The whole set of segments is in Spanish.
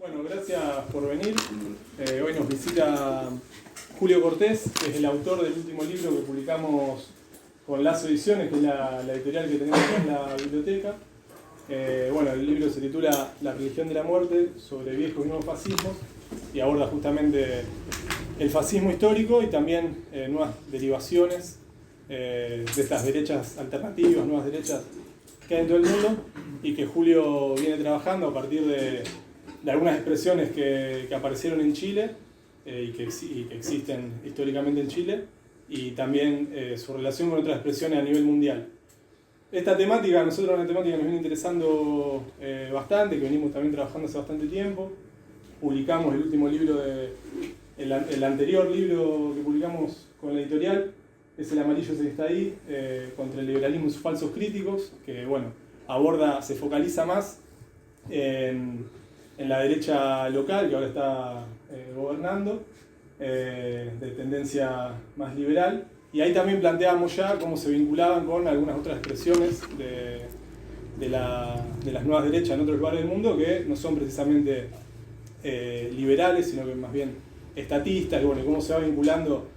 Bueno, gracias por venir. Hoy nos visita Julio Cortés, que es el autor del último libro que publicamos con Lazo Ediciones, que es la editorial que tenemos acá en la biblioteca. Bueno, el libro se titula La religión de la muerte, sobre viejos y nuevos fascismos, y aborda justamente el fascismo histórico y también nuevas derivaciones de estas derechas alternativas, nuevas derechas que hay en todo el mundo, y que Julio viene trabajando a partir de algunas expresiones que aparecieron en Chile y que existen históricamente en Chile, y también su relación con otras expresiones a nivel mundial. Esta temática, a nosotros una temática que nos viene interesando bastante, que venimos también trabajando hace bastante tiempo. Publicamos el último libro, el anterior libro que publicamos con la editorial, es El amarillo se está ahí, contra el liberalismo y sus falsos críticos, que bueno, se focaliza más en la derecha local, que ahora está gobernando, de tendencia más liberal. Y ahí también planteábamos ya cómo se vinculaban con algunas otras expresiones de las nuevas derechas en otros lugares del mundo, que no son precisamente liberales, sino que más bien estatistas, y bueno, cómo se va vinculando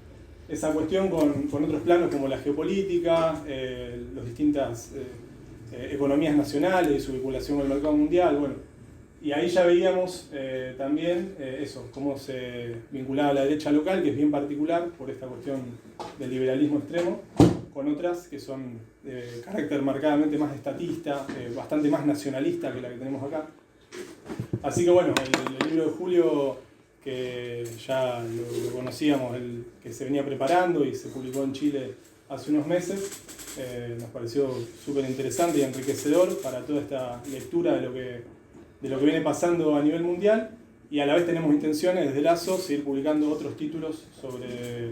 esa cuestión con otros planos como la geopolítica, las distintas economías nacionales y su vinculación con el mercado mundial. Bueno, y ahí ya veíamos también eso, cómo se vinculaba la derecha local, que es bien particular por esta cuestión del liberalismo extremo, con otras que son de carácter marcadamente más estatista, bastante más nacionalista que la que tenemos acá. Así que bueno, el libro de Julio, que ya lo conocíamos, el que se venía preparando y se publicó en Chile hace unos meses, nos pareció súper interesante y enriquecedor para toda esta lectura de lo que viene pasando a nivel mundial, y a la vez tenemos intenciones desde Lazo seguir publicando otros títulos sobre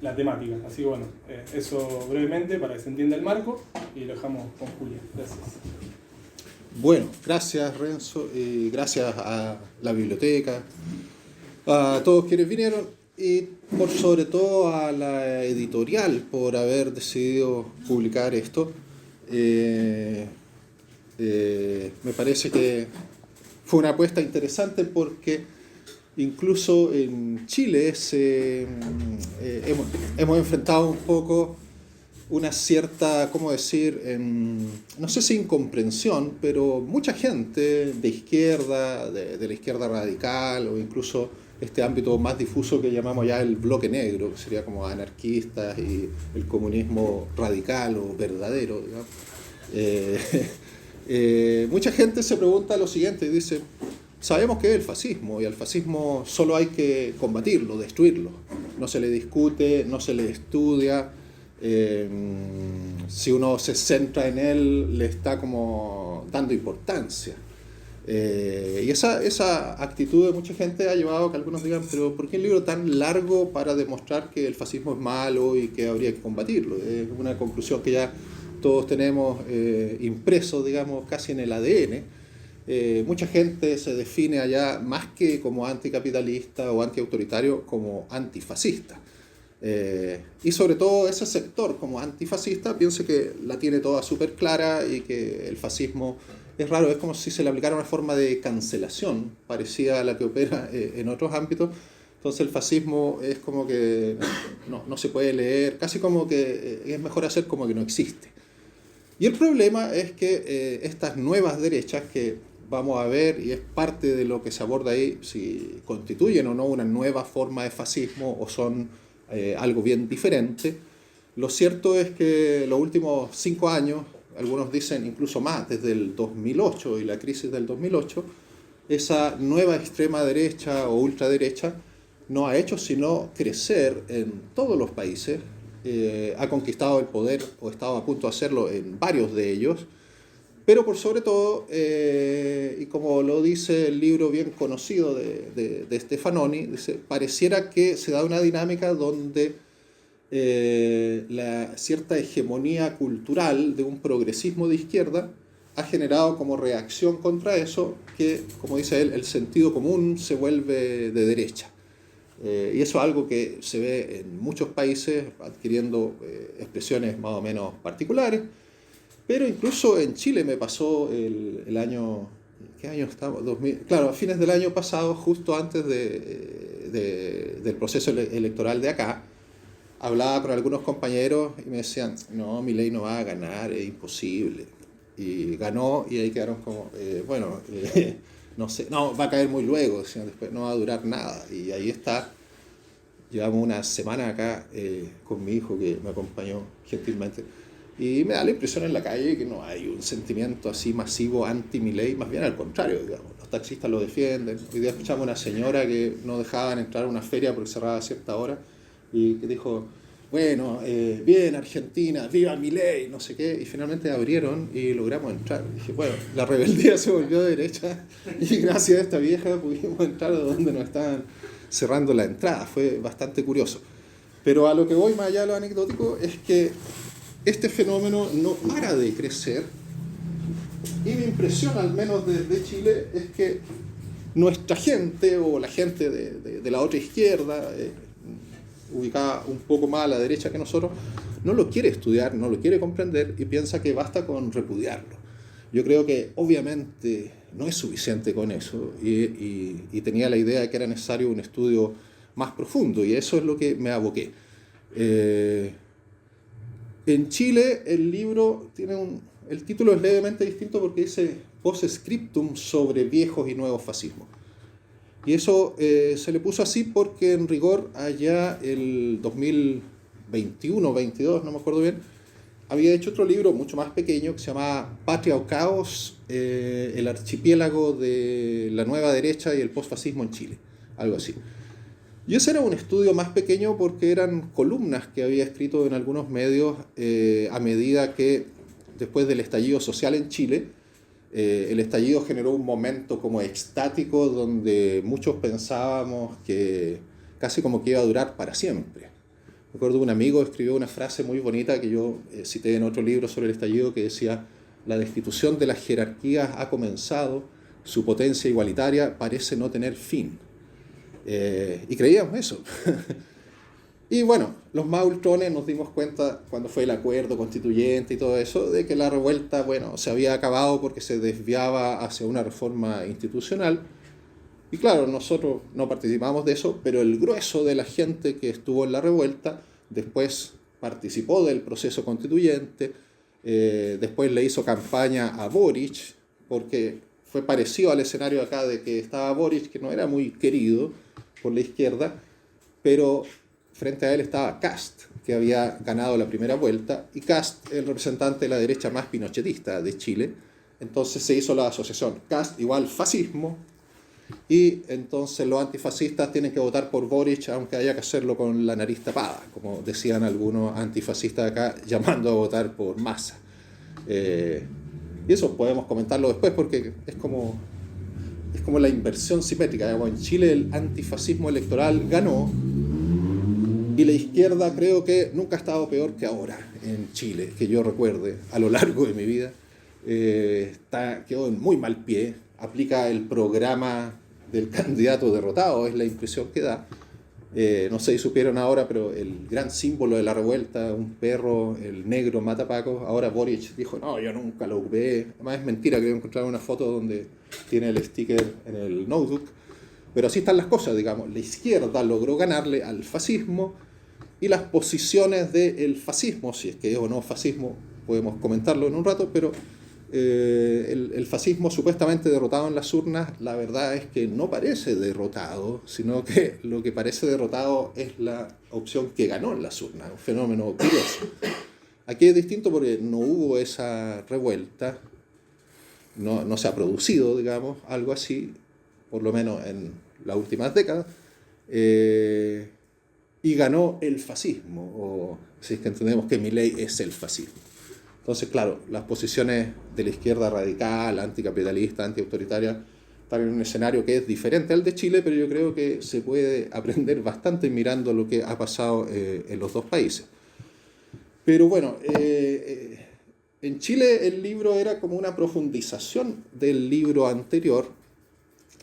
la temática. Así que bueno, eso brevemente para que se entienda el marco, y lo dejamos con Julia. Gracias. Bueno, gracias Renzo, y gracias a la biblioteca, a todos quienes vinieron, y sobre todo a la editorial por haber decidido publicar esto. Me parece que fue una apuesta interesante porque incluso en Chile hemos enfrentado un poco una cierta, ¿cómo decir?, no sé si incomprensión, pero mucha gente de izquierda, de la izquierda radical, o incluso este ámbito más difuso que llamamos ya el bloque negro, que sería como anarquistas y el comunismo radical o verdadero, digamos. Mucha gente se pregunta lo siguiente y dice: sabemos que es el fascismo, y al fascismo solo hay que combatirlo, destruirlo. No se le discute, no se le estudia. Si uno se centra en él, le está como dando importancia. Y esa actitud de mucha gente ha llevado a que algunos digan: pero ¿por qué un libro tan largo para demostrar que el fascismo es malo y que habría que combatirlo? Es una conclusión que ya todos tenemos impreso, digamos, casi en el ADN. Mucha gente se define allá, más que como anticapitalista o antiautoritario, como antifascista. Y sobre todo ese sector como antifascista pienso que la tiene toda súper clara, y que el fascismo es raro, es como si se le aplicara una forma de cancelación parecida a la que opera en otros ámbitos. Entonces el fascismo es como que no se puede leer, casi como que es mejor hacer como que no existe. Y el problema es que estas nuevas derechas que vamos a ver, y es parte de lo que se aborda ahí, si constituyen o no una nueva forma de fascismo o son algo bien diferente. Lo cierto es que los últimos 5 años, algunos dicen incluso más, desde el 2008 y la crisis del 2008, esa nueva extrema derecha o ultraderecha no ha hecho sino crecer en todos los países. Ha conquistado el poder, o estaba a punto de hacerlo en varios de ellos, pero por sobre todo, y como lo dice el libro bien conocido de Stefanoni, dice: pareciera que se da una dinámica donde la cierta hegemonía cultural de un progresismo de izquierda ha generado como reacción contra eso que, como dice él, el sentido común se vuelve de derecha. Y eso es algo que se ve en muchos países adquiriendo expresiones más o menos particulares, pero incluso en Chile me pasó el año ¿qué año estamos? 2000, claro, a fines del año pasado, justo antes del proceso electoral de acá, hablaba con algunos compañeros y me decían, no, Milei no va a ganar, es imposible. Y ganó y ahí quedaron como, no sé, no, va a caer muy luego, decían después, no va a durar nada. Y ahí está, llevamos una semana acá con mi hijo que me acompañó gentilmente. Y me da la impresión en la calle que no hay un sentimiento así masivo anti-Milei, más bien al contrario, digamos. Los taxistas lo defienden. Hoy día escuchamos una señora que no dejaban entrar a una feria porque cerraba a cierta hora y que dijo, bueno, bien Argentina, viva Milei, no sé qué, y finalmente abrieron y logramos entrar. Y dije, bueno, la rebeldía se volvió derecha y gracias a esta vieja pudimos entrar a donde nos estaban cerrando la entrada. Fue bastante curioso. Pero a lo que voy más allá de lo anecdótico es que este fenómeno no para de crecer y mi impresión, al menos desde Chile, es que nuestra gente o la gente de la otra izquierda, ubicada un poco más a la derecha que nosotros, no lo quiere estudiar, no lo quiere comprender y piensa que basta con repudiarlo. Yo creo que obviamente no es suficiente con eso y tenía la idea de que era necesario un estudio más profundo y eso es lo que me aboqué. En Chile el libro tiene el título es levemente distinto porque dice Post-scriptum sobre viejos y nuevos fascismos. Y eso se le puso así porque en rigor allá el 2021 22, no me acuerdo bien, había hecho otro libro mucho más pequeño que se llamaba Patria o Caos, el archipiélago de la nueva derecha y el postfascismo en Chile, algo así. Y ese era un estudio más pequeño porque eran columnas que había escrito en algunos medios a medida que, después del estallido social en Chile, el estallido generó un momento como extático donde muchos pensábamos que casi como que iba a durar para siempre. Me acuerdo de un amigo que escribió una frase muy bonita que yo cité en otro libro sobre el estallido que decía: la destitución de las jerarquías ha comenzado, su potencia igualitaria parece no tener fin. Y creíamos eso. Y bueno, los más ultrones nos dimos cuenta cuando fue el acuerdo constituyente y todo eso, de que la revuelta, bueno, se había acabado porque se desviaba hacia una reforma institucional. Y claro, nosotros no participamos de eso, pero el grueso de la gente que estuvo en la revuelta después participó del proceso constituyente, después le hizo campaña a Boric, porque fue parecido al escenario acá de que estaba Boric, que no era muy querido por la izquierda, pero frente a él estaba Kast, que había ganado la primera vuelta, y Kast, el representante de la derecha más pinochetista de Chile. Entonces se hizo la asociación Kast igual fascismo, y entonces los antifascistas tienen que votar por Boric, aunque haya que hacerlo con la nariz tapada, como decían algunos antifascistas acá, llamando a votar por Massa. Y eso podemos comentarlo después porque es como la inversión simétrica. En Chile el antifascismo electoral ganó y la izquierda creo que nunca ha estado peor que ahora en Chile, que yo recuerde a lo largo de mi vida. Quedó en muy mal pie, aplica el programa del candidato derrotado, es la impresión que da. No sé si supieron ahora, pero el gran símbolo de la revuelta, un perro, el negro matapaco, ahora Boric dijo, no, yo nunca lo ocupé. Además es mentira, que encontrar una foto donde tiene el sticker en el notebook. Pero así están las cosas, digamos. La izquierda logró ganarle al fascismo y las posiciones del fascismo, si es que es o no fascismo, podemos comentarlo en un rato, pero el fascismo supuestamente derrotado en las urnas, la verdad es que no parece derrotado, sino que lo que parece derrotado es la opción que ganó en las urnas, un fenómeno curioso. Aquí es distinto porque no hubo esa revuelta, no se ha producido, digamos, algo así, por lo menos en las últimas décadas, y ganó el fascismo, o si es que entendemos que Milei es el fascismo. Entonces, claro, las posiciones de la izquierda radical, anticapitalista, antiautoritaria, están en un escenario que es diferente al de Chile, pero yo creo que se puede aprender bastante mirando lo que ha pasado en los dos países. Pero bueno, en Chile el libro era como una profundización del libro anterior,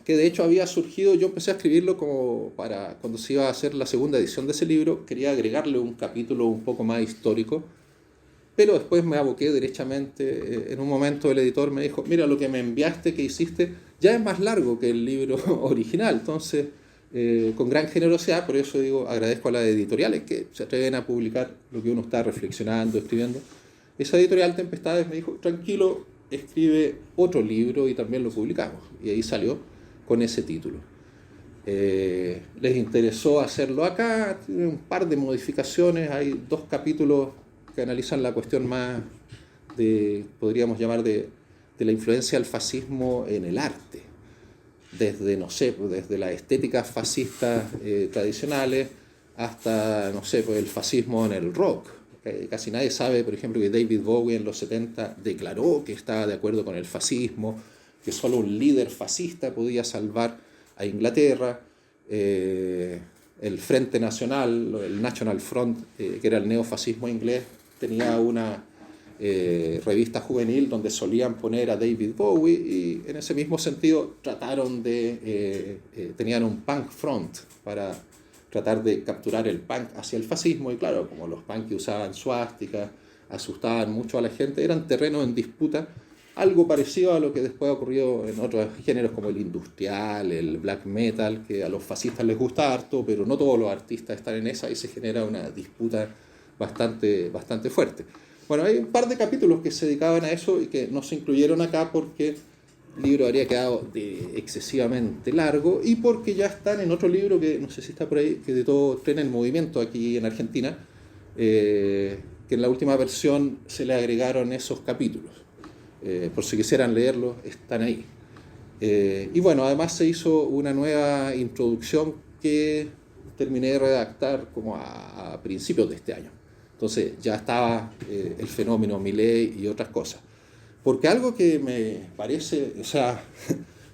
que de hecho había surgido, yo empecé a escribirlo como para cuando se iba a hacer la segunda edición de ese libro, quería agregarle un capítulo un poco más histórico, pero después me aboqué derechamente. En un momento el editor me dijo, mira, lo que me enviaste, que hiciste, ya es más largo que el libro original. Entonces, con gran generosidad, por eso digo, agradezco a las editoriales que se atreven a publicar lo que uno está reflexionando, escribiendo. Esa editorial Tempestades me dijo, tranquilo, escribe otro libro y también lo publicamos. Y ahí salió con ese título. Les interesó hacerlo acá, tiene un par de modificaciones, hay 2 capítulos que analizan la cuestión más podríamos llamar de la influencia del fascismo en el arte, desde, no sé, desde las estéticas fascistas tradicionales hasta, no sé, el fascismo en el rock. Casi nadie sabe, por ejemplo, que David Bowie en los 70 declaró que estaba de acuerdo con el fascismo, que solo un líder fascista podía salvar a Inglaterra. El Frente Nacional, el National Front, que era el neofascismo inglés, tenía una revista juvenil donde solían poner a David Bowie, y en ese mismo sentido trataron tenían un punk front para tratar de capturar el punk hacia el fascismo, y claro, como los punk que usaban suásticas asustaban mucho a la gente, eran terreno en disputa, algo parecido a lo que después ocurrió en otros géneros como el industrial, el black metal, que a los fascistas les gusta harto, pero no todos los artistas están en esa, y se genera una disputa bastante fuerte. Bueno, hay un par de capítulos que se dedicaban a eso y que no se incluyeron acá porque el libro habría quedado excesivamente largo, y porque ya están en otro libro que no sé si está por ahí, que editó Tren en Movimiento aquí en Argentina, que en la última versión se le agregaron esos capítulos. Por si quisieran leerlos, están ahí. Y bueno, además se hizo una nueva introducción que terminé de redactar como a principios de este año. Entonces ya estaba el fenómeno Milei y otras cosas. Porque algo que me parece, o sea,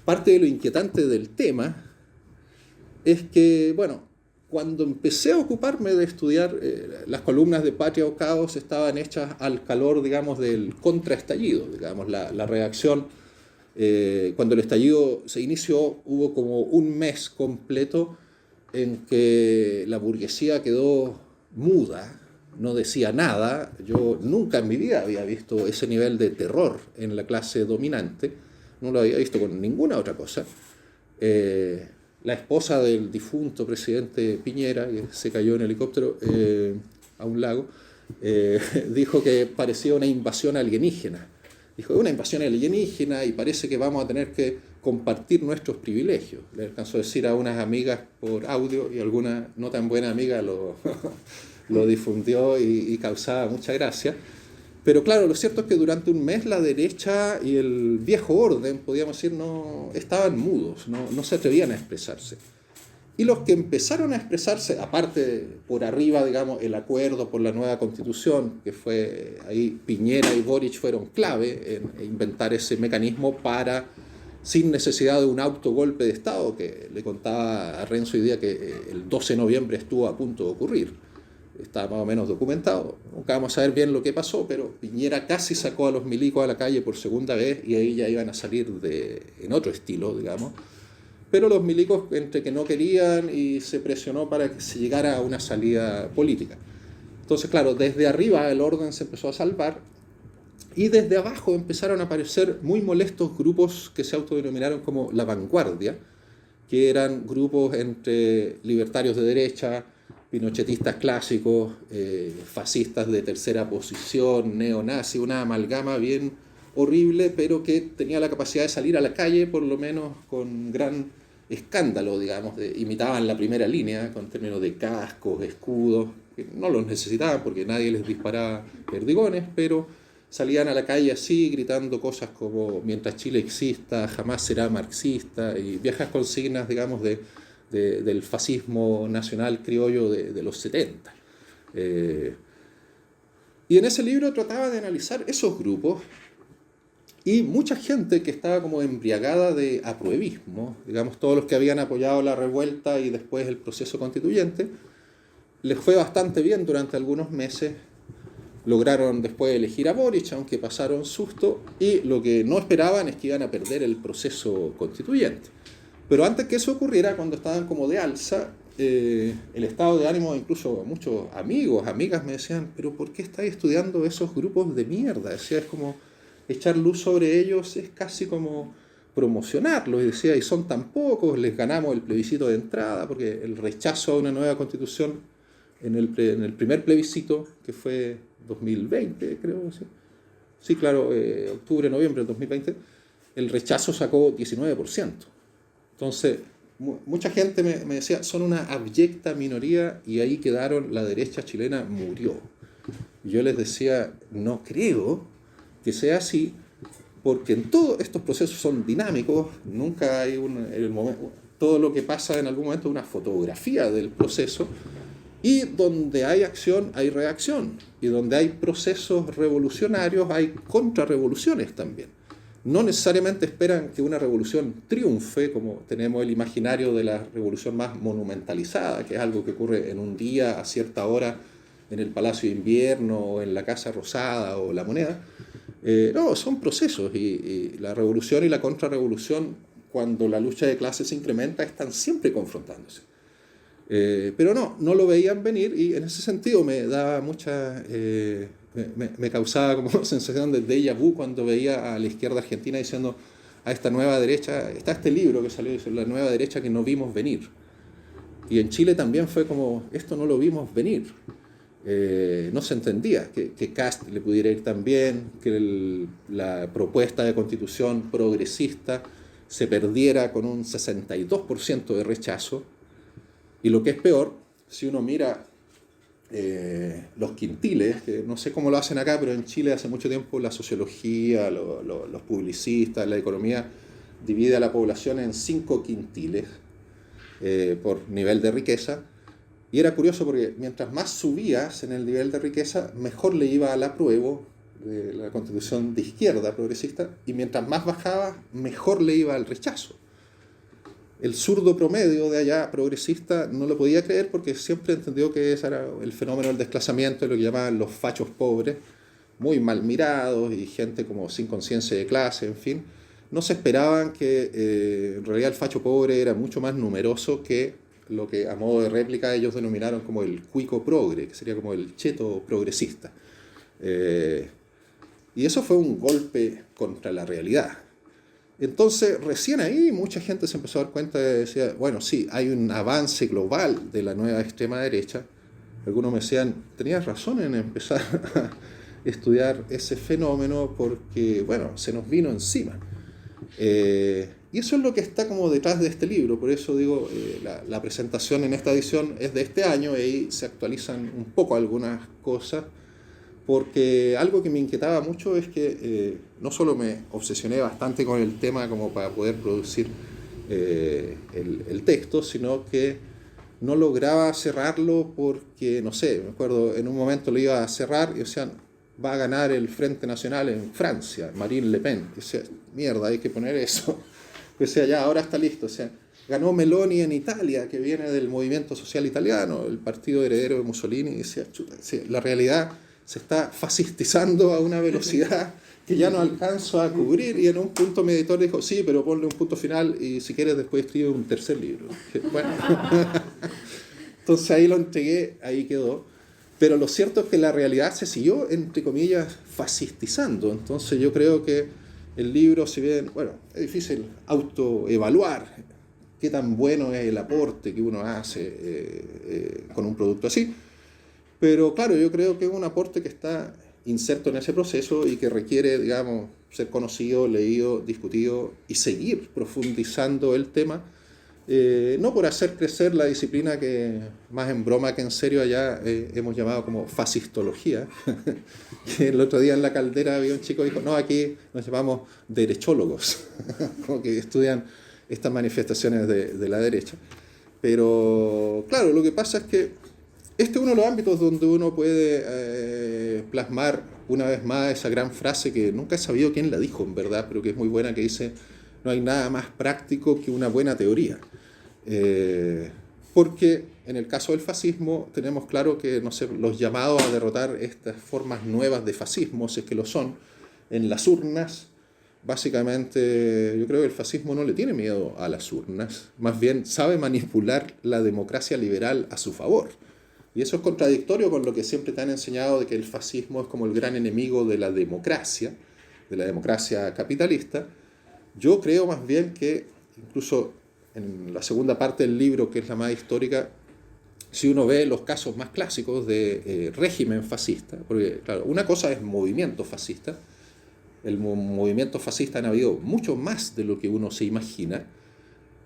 parte de lo inquietante del tema es que, bueno, cuando empecé a ocuparme de estudiar, las columnas de Patria o Caos estaban hechas al calor, digamos, del contraestallido, digamos, la reacción. Cuando el estallido se inició, hubo como un mes completo en que la burguesía quedó muda, no decía nada. Yo nunca en mi vida había visto ese nivel de terror en la clase dominante, no lo había visto con ninguna otra cosa. La esposa del difunto presidente Piñera, que se cayó en helicóptero a un lago, dijo que parecía una invasión alienígena. Dijo, una invasión alienígena y parece que vamos a tener que compartir nuestros privilegios. Le alcanzó a decir a unas amigas por audio, y alguna no tan buena amiga lo difundió y causaba mucha gracia. Pero claro, lo cierto es que durante un mes la derecha y el viejo orden, podríamos decir, no estaban mudos, no se atrevían a expresarse. Y los que empezaron a expresarse, aparte por arriba, digamos, el acuerdo por la nueva constitución, que fue ahí Piñera y Boric fueron clave en inventar ese mecanismo para, sin necesidad de un autogolpe de Estado, que le contaba a Renzo hoy día que el 12 de noviembre estuvo a punto de ocurrir. Está más o menos documentado. Nunca vamos a ver bien lo que pasó, pero Piñera casi sacó a los milicos a la calle por segunda vez, y ahí ya iban a salir en otro estilo, digamos. Pero los milicos, entre que no querían, y se presionó para que se llegara a una salida política. Entonces, claro, desde arriba el orden se empezó a salvar, y desde abajo empezaron a aparecer muy molestos grupos que se autodenominaron como la vanguardia, que eran grupos entre libertarios de derecha, pinochetistas clásicos, fascistas de tercera posición, neonazi, una amalgama bien horrible, pero que tenía la capacidad de salir a la calle, por lo menos con gran escándalo, digamos, imitaban la primera línea con términos de cascos, escudos, que no los necesitaban porque nadie les disparaba perdigones, pero salían a la calle así, gritando cosas como mientras Chile exista, jamás será marxista, y viejas consignas, digamos, del fascismo nacional criollo de los 70. Y en ese libro trataba de analizar esos grupos, y mucha gente que estaba como embriagada de apruebismo, digamos, todos los que habían apoyado la revuelta y después el proceso constituyente, les fue bastante bien durante algunos meses. Lograron después elegir a Boric, aunque pasaron susto, y lo que no esperaban es que iban a perder el proceso constituyente. Pero antes que eso ocurriera, cuando estaban como de alza, el estado de ánimo, incluso muchos amigos, amigas me decían, pero ¿por qué estáis estudiando esos grupos de mierda? Decía, es como echar luz sobre ellos, es casi como promocionarlos. Y decía, y son tan pocos, les ganamos el plebiscito de entrada, porque el rechazo a una nueva constitución en el primer plebiscito, que fue 2020, creo, sí. Sí, claro, octubre, noviembre del 2020, el rechazo sacó 19%. Entonces, mucha gente me decía, son una abyecta minoría y ahí quedaron, la derecha chilena murió. Y yo les decía, no creo que sea así, porque en todos estos procesos son dinámicos, nunca hay todo lo que pasa en algún momento es una fotografía del proceso, y donde hay acción hay reacción, y donde hay procesos revolucionarios hay contrarrevoluciones también. No necesariamente esperan que una revolución triunfe, como tenemos el imaginario de la revolución más monumentalizada, que es algo que ocurre en un día a cierta hora en el Palacio de Invierno, o en la Casa Rosada, o La Moneda. No, son procesos, y la revolución y la contrarrevolución, cuando la lucha de clases se incrementa, están siempre confrontándose. Pero no lo veían venir, y en ese sentido me daba mucha... me causaba como sensación de déjà vu cuando veía a la izquierda argentina diciendo a esta nueva derecha, está este libro que salió, dice, la nueva derecha que no vimos venir. Y en Chile también fue como, esto no lo vimos venir. No se entendía que Kast le pudiera ir tan bien, que la propuesta de constitución progresista se perdiera con un 62% de rechazo. Y lo que es peor, si uno mira los quintiles, que no sé cómo lo hacen acá, pero en Chile hace mucho tiempo la sociología, los publicistas, la economía divide a la población en 5 quintiles por nivel de riqueza. Y era curioso porque mientras más subías en el nivel de riqueza, mejor le iba al apruebo de la constitución de izquierda progresista, y mientras más bajabas, mejor le iba al rechazo. El zurdo promedio de allá, progresista, no lo podía creer porque siempre entendió que ese era el fenómeno del desplazamiento, de lo que llamaban los fachos pobres, muy mal mirados y gente como sin conciencia de clase, en fin. No se esperaban que en realidad el facho pobre era mucho más numeroso que lo que a modo de réplica ellos denominaron como el cuico progre, que sería como el cheto progresista. Y eso fue un golpe contra la realidad. Entonces, recién ahí mucha gente se empezó a dar cuenta de decía, bueno, sí, hay un avance global de la nueva extrema derecha. Algunos me decían, tenías razón en empezar a estudiar ese fenómeno porque, bueno, se nos vino encima. Y eso es lo que está como detrás de este libro. Por eso digo, la presentación en esta edición es de este año y ahí se actualizan un poco algunas cosas. Porque algo que me inquietaba mucho es que no solo me obsesioné bastante con el tema como para poder producir el texto, sino que no lograba cerrarlo porque, no sé, me acuerdo, en un momento lo iba a cerrar y decían, va a ganar el Frente Nacional en Francia, Marine Le Pen. Y decía, mierda, hay que poner eso. Y decía, ya, ahora está listo. O sea, ganó Meloni en Italia, que viene del movimiento social italiano, el partido heredero de Mussolini. Y decía, chuta, la realidad se está fascistizando a una velocidad que ya no alcanzo a cubrir, y en un punto mi editor dijo, sí, pero ponle un punto final y si quieres después escribe un tercer libro. Bueno. Entonces ahí lo entregué, ahí quedó. Pero lo cierto es que la realidad se siguió, entre comillas, fascistizando. Entonces yo creo que el libro, si bien, bueno, es difícil autoevaluar qué tan bueno es el aporte que uno hace con un producto así, pero claro, yo creo que es un aporte que está inserto en ese proceso y que requiere, digamos, ser conocido, leído, discutido y seguir profundizando el tema, no por hacer crecer la disciplina que más en broma que en serio allá hemos llamado como fascistología. Que el otro día en La Caldera había un chico que dijo, no, aquí nos llamamos derechólogos, como que estudian estas manifestaciones de la derecha. Pero claro, lo que pasa es que este es uno de los ámbitos donde uno puede plasmar una vez más esa gran frase que nunca he sabido quién la dijo en verdad, pero que es muy buena, que dice, no hay nada más práctico que una buena teoría. Porque en el caso del fascismo tenemos claro que, no sé, los llamados a derrotar estas formas nuevas de fascismo, si es que lo son, en las urnas, básicamente, yo creo que el fascismo no le tiene miedo a las urnas, más bien sabe manipular la democracia liberal a su favor. Y eso es contradictorio con lo que siempre te han enseñado de que el fascismo es como el gran enemigo de la democracia capitalista. Yo creo más bien que, incluso en la segunda parte del libro, que es la más histórica, si uno ve los casos más clásicos de régimen fascista, porque claro, una cosa es movimiento fascista, el movimiento fascista han habido mucho más de lo que uno se imagina,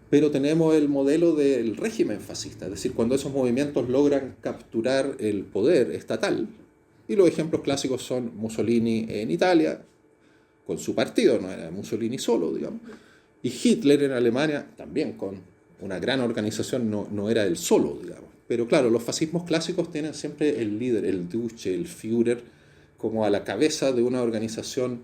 pero tenemos el modelo del régimen fascista, es decir, cuando esos movimientos logran capturar el poder estatal, y los ejemplos clásicos son Mussolini en Italia, con su partido, no era Mussolini solo, digamos, y Hitler en Alemania, también con una gran organización, no era él solo, digamos. Pero claro, los fascismos clásicos tienen siempre el líder, el Duce, el Führer, como a la cabeza de una organización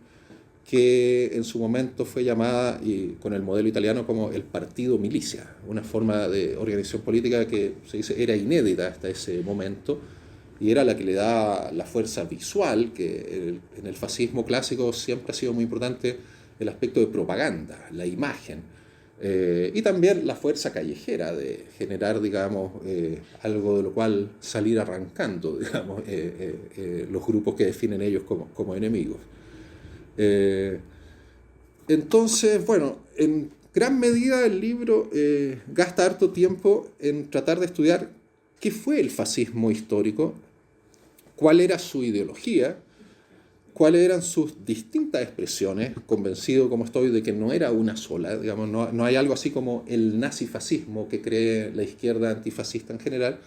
que en su momento fue llamada, y con el modelo italiano, como el partido milicia, una forma de organización política que se dice era inédita hasta ese momento, y era la que le da la fuerza visual, que en el fascismo clásico siempre ha sido muy importante el aspecto de propaganda, la imagen, y también la fuerza callejera de generar, digamos, algo de lo cual salir arrancando, digamos, los grupos que definen ellos como enemigos. Entonces, bueno, en gran medida el libro gasta harto tiempo en tratar de estudiar qué fue el fascismo histórico, cuál era su ideología, cuáles eran sus distintas expresiones, convencido como estoy de que no era una sola, digamos, no hay algo así como el nazifascismo que cree la izquierda antifascista en general,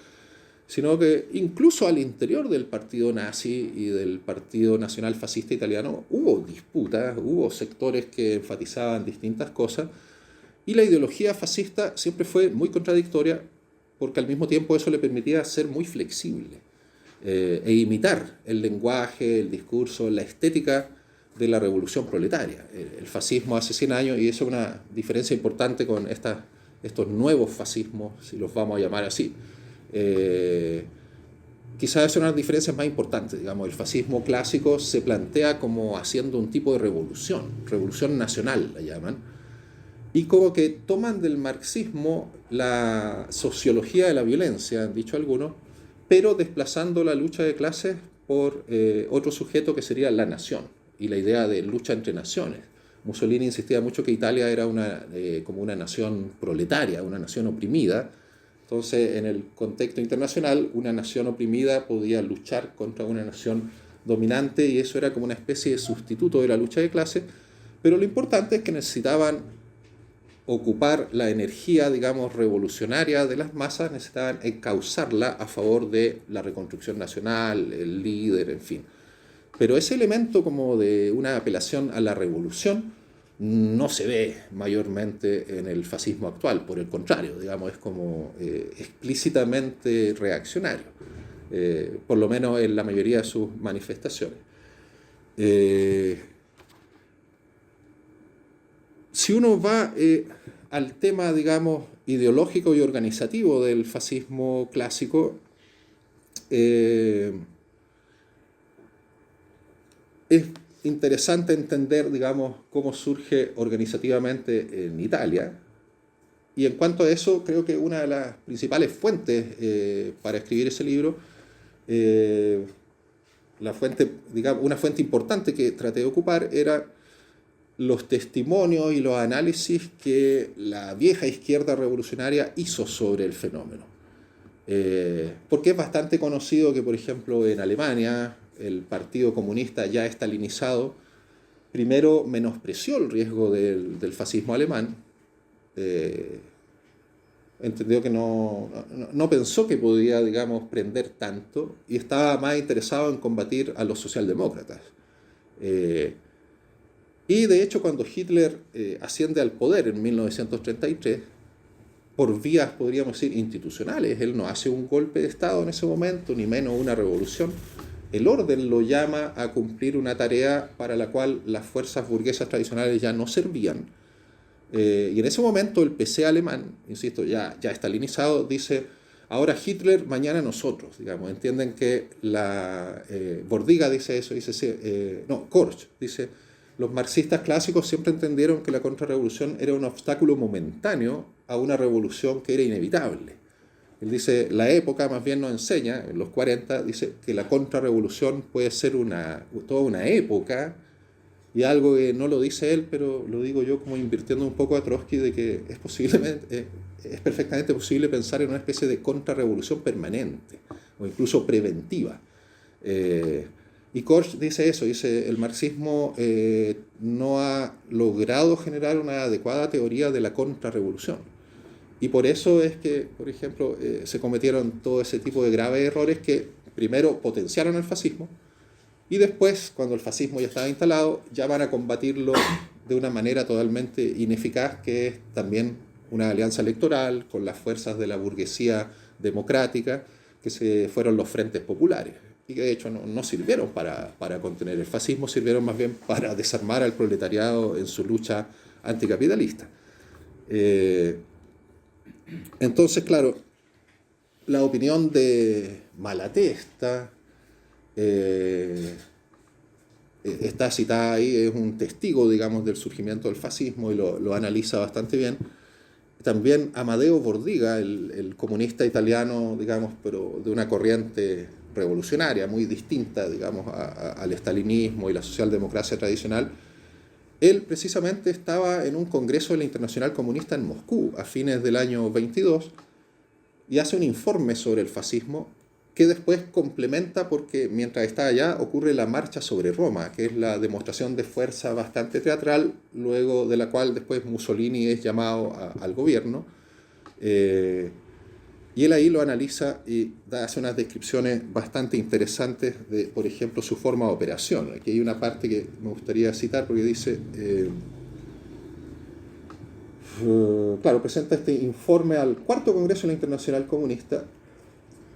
sino que incluso al interior del partido nazi y del Partido Nacional Fascista Italiano hubo disputas, hubo sectores que enfatizaban distintas cosas, y la ideología fascista siempre fue muy contradictoria, porque al mismo tiempo eso le permitía ser muy flexible e imitar el lenguaje, el discurso, la estética de la revolución proletaria. El fascismo hace 100 años, y eso es una diferencia importante con estos nuevos fascismos, si los vamos a llamar así. Quizás es una de las diferencias más importantes, digamos, el fascismo clásico se plantea como haciendo un tipo de revolución nacional la llaman, y como que toman del marxismo la sociología de la violencia, han dicho algunos, pero desplazando la lucha de clases por otro sujeto que sería la nación, y la idea de lucha entre naciones. Mussolini insistía mucho que Italia era como una nación proletaria, una nación oprimida. Entonces, en el contexto internacional, una nación oprimida podía luchar contra una nación dominante, y eso era como una especie de sustituto de la lucha de clases, pero lo importante es que necesitaban ocupar la energía, digamos, revolucionaria de las masas, necesitaban encauzarla a favor de la reconstrucción nacional, el líder, en fin. Pero ese elemento como de una apelación a la revolución no se ve mayormente en el fascismo actual, por el contrario, digamos, es como explícitamente reaccionario, por lo menos en la mayoría de sus manifestaciones. Si uno va al tema, digamos, ideológico y organizativo del fascismo clásico, es interesante entender, digamos, cómo surge organizativamente en Italia. Y en cuanto a eso, creo que una de las principales fuentes para escribir ese libro, una fuente importante que traté de ocupar, era los testimonios y los análisis que la vieja izquierda revolucionaria hizo sobre el fenómeno. Porque es bastante conocido que, por ejemplo, en Alemania, el Partido Comunista ya estalinizado, primero menospreció el riesgo del fascismo alemán, entendió que no pensó que podía, digamos, prender tanto, y estaba más interesado en combatir a los socialdemócratas. Y de hecho, cuando Hitler asciende al poder en 1933, por vías, podríamos decir, institucionales, él no hace un golpe de Estado en ese momento, ni menos una revolución. El orden lo llama a cumplir una tarea para la cual las fuerzas burguesas tradicionales ya no servían. Y en ese momento el PC alemán, insisto, ya estalinizado, dice, ahora Hitler, mañana nosotros, digamos. Entienden que Bordiga dice eso, Korsch dice, los marxistas clásicos siempre entendieron que la contrarrevolución era un obstáculo momentáneo a una revolución que era inevitable. Él dice, la época más bien nos enseña, en los 40, dice que la contrarrevolución puede ser toda una época, y algo que no lo dice él, pero lo digo yo como invirtiendo un poco a Trotsky, de que es perfectamente posible pensar en una especie de contrarrevolución permanente, o incluso preventiva. Y Korsch dice eso, dice, el marxismo no ha logrado generar una adecuada teoría de la contrarrevolución. Y por eso es que, por ejemplo, se cometieron todo ese tipo de graves errores que primero potenciaron el fascismo y después, cuando el fascismo ya estaba instalado, ya van a combatirlo de una manera totalmente ineficaz, que es también una alianza electoral con las fuerzas de la burguesía democrática, que fueron los frentes populares, y que de hecho no sirvieron para contener el fascismo, sirvieron más bien para desarmar al proletariado en su lucha anticapitalista. Entonces, claro, la opinión de Malatesta está citada ahí, es un testigo, digamos, del surgimiento del fascismo y lo analiza bastante bien. También Amadeo Bordiga, el comunista italiano, digamos, pero de una corriente revolucionaria muy distinta, digamos, al estalinismo y la socialdemocracia tradicional. Él precisamente estaba en un congreso de la Internacional Comunista en Moscú a fines del año 22 y hace un informe sobre el fascismo que después complementa, porque mientras está allá ocurre la marcha sobre Roma, que es la demostración de fuerza bastante teatral, luego de la cual después Mussolini es llamado al gobierno. Y él ahí lo analiza y hace unas descripciones bastante interesantes de, por ejemplo, su forma de operación. Aquí hay una parte que me gustaría citar porque dice, claro, presenta este informe al cuarto Congreso de la Internacional Comunista.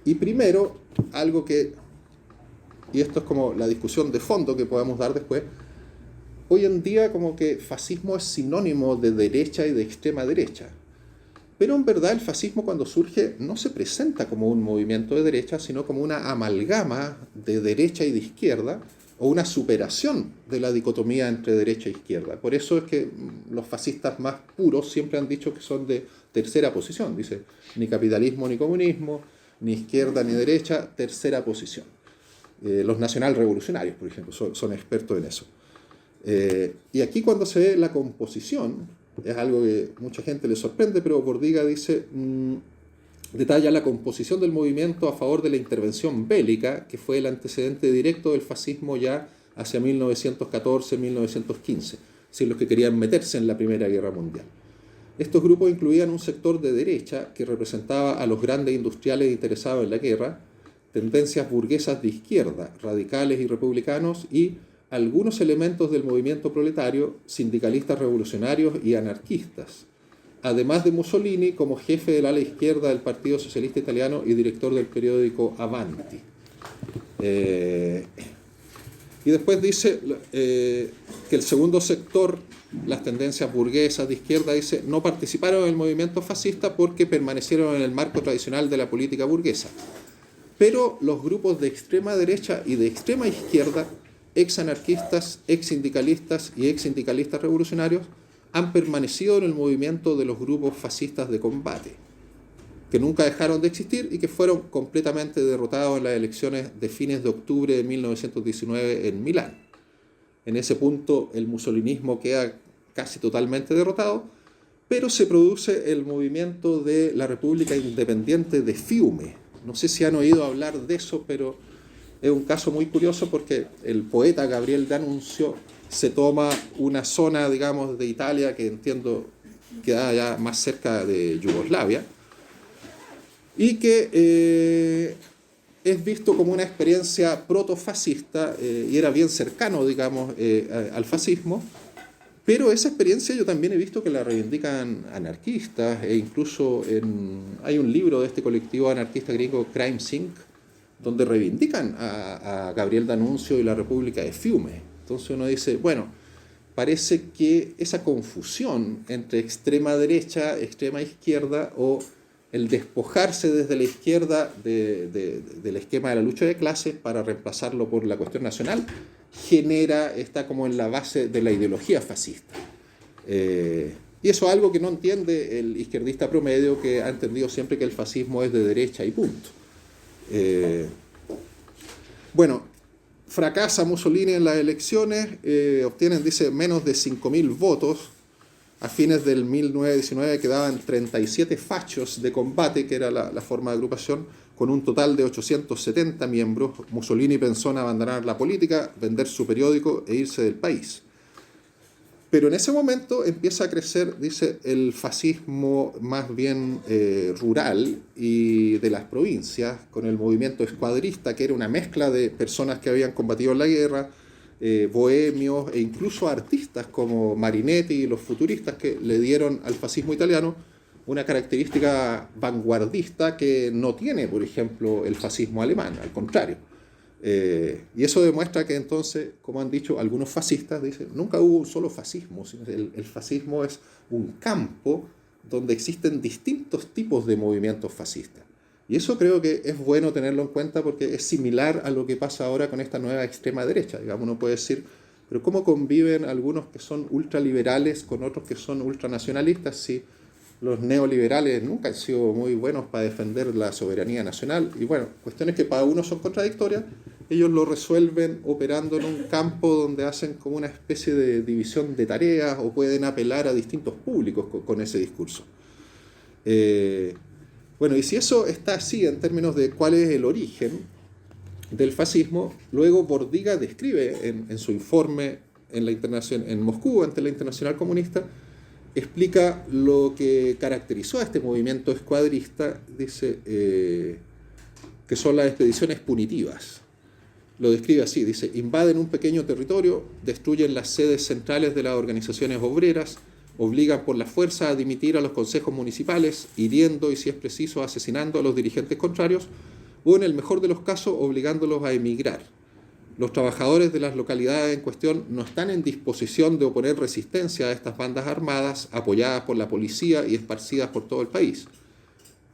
Y primero, algo que, y esto es como la discusión de fondo que podemos dar después, hoy en día como que fascismo es sinónimo de derecha y de extrema derecha. Pero en verdad el fascismo cuando surge no se presenta como un movimiento de derecha, sino como una amalgama de derecha y de izquierda, o una superación de la dicotomía entre derecha e izquierda. Por eso es que los fascistas más puros siempre han dicho que son de tercera posición. Dice, ni capitalismo ni comunismo, ni izquierda ni derecha, tercera posición. Los nacional-revolucionarios, por ejemplo, son expertos en eso. Y aquí cuando se ve la composición, es algo que mucha gente le sorprende, pero Bordiga dice, detalla la composición del movimiento a favor de la intervención bélica, que fue el antecedente directo del fascismo ya hacia 1914-1915, es decir, los que querían meterse en la Primera Guerra Mundial. Estos grupos incluían un sector de derecha que representaba a los grandes industriales interesados en la guerra, tendencias burguesas de izquierda, radicales y republicanos, y algunos elementos del movimiento proletario, sindicalistas revolucionarios y anarquistas, además de Mussolini como jefe del ala izquierda del Partido Socialista Italiano y director del periódico Avanti. Y después dice que el segundo sector, las tendencias burguesas de izquierda, dice, no participaron en el movimiento fascista porque permanecieron en el marco tradicional de la política burguesa. Pero los grupos de extrema derecha y de extrema izquierda, ex-anarquistas, ex-sindicalistas y ex-sindicalistas revolucionarios, han permanecido en el movimiento de los grupos fascistas de combate, que nunca dejaron de existir y que fueron completamente derrotados en las elecciones de fines de octubre de 1919 en Milán. En ese punto el mussolinismo queda casi totalmente derrotado, pero se produce el movimiento de la República Independiente de Fiume. No sé si han oído hablar de eso, pero es un caso muy curioso porque el poeta Gabriel D'Annunzio se toma una zona, digamos, de Italia que entiendo queda ya más cerca de Yugoslavia y que es visto como una experiencia protofascista y era bien cercano, digamos, al fascismo, pero esa experiencia yo también he visto que la reivindican anarquistas e incluso hay un libro de este colectivo anarquista gringo, Crime Sync, donde reivindican a Gabriel D'Annunzio y la República de Fiume. Entonces uno dice, bueno, parece que esa confusión entre extrema derecha, extrema izquierda, o el despojarse desde la izquierda del esquema de la lucha de clases para reemplazarlo por la cuestión nacional, está como en la base de la ideología fascista. Y eso es algo que no entiende el izquierdista promedio, que ha entendido siempre que el fascismo es de derecha y punto. Bueno, fracasa Mussolini en las elecciones, obtienen, dice, menos de 5.000 votos. A fines del 1919 quedaban 37 fachos de combate, que era la forma de agrupación, con un total de 870 miembros. Mussolini pensó en abandonar la política, vender su periódico e irse del país. Pero en ese momento empieza a crecer, dice, el fascismo más bien rural y de las provincias, con el movimiento escuadrista, que era una mezcla de personas que habían combatido en la guerra, bohemios e incluso artistas como Marinetti y los futuristas, que le dieron al fascismo italiano una característica vanguardista que no tiene, por ejemplo, el fascismo alemán, al contrario. Y eso demuestra que entonces, como han dicho algunos fascistas, dicen, nunca hubo un solo fascismo. El fascismo es un campo donde existen distintos tipos de movimientos fascistas. Y eso creo que es bueno tenerlo en cuenta, porque es similar a lo que pasa ahora con esta nueva extrema derecha. Digamos, uno puede decir, pero ¿cómo conviven algunos que son ultraliberales con otros que son ultranacionalistas si los neoliberales nunca han sido muy buenos para defender la soberanía nacional? Y bueno, cuestiones que para unos son contradictorias, ellos lo resuelven operando en un campo donde hacen como una especie de división de tareas o pueden apelar a distintos públicos con ese discurso. Bueno, y si eso está así en términos de cuál es el origen del fascismo, luego Bordiga describe en su informe en Moscú ante la Internacional Comunista, explica lo que caracterizó a este movimiento escuadrista, dice que son las expediciones punitivas. Lo describe así, dice, invaden un pequeño territorio, destruyen las sedes centrales de las organizaciones obreras, obligan por la fuerza a dimitir a los consejos municipales, hiriendo y, si es preciso, asesinando a los dirigentes contrarios, o en el mejor de los casos, obligándolos a emigrar. Los trabajadores de las localidades en cuestión no están en disposición de oponer resistencia a estas bandas armadas, apoyadas por la policía y esparcidas por todo el país.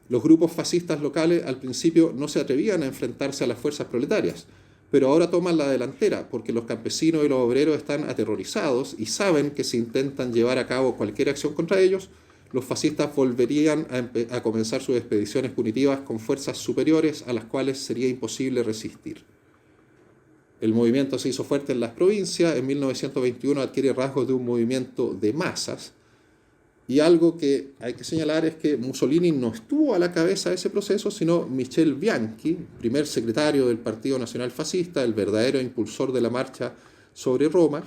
Los grupos fascistas locales al principio no se atrevían a enfrentarse a las fuerzas proletarias, pero ahora toman la delantera porque los campesinos y los obreros están aterrorizados y saben que si intentan llevar a cabo cualquier acción contra ellos, los fascistas volverían a comenzar sus expediciones punitivas con fuerzas superiores a las cuales sería imposible resistir. El movimiento se hizo fuerte en las provincias. En 1921 adquiere rasgos de un movimiento de masas. Y algo que hay que señalar es que Mussolini no estuvo a la cabeza de ese proceso, sino Michel Bianchi, primer secretario del Partido Nacional Fascista, el verdadero impulsor de la marcha sobre Roma.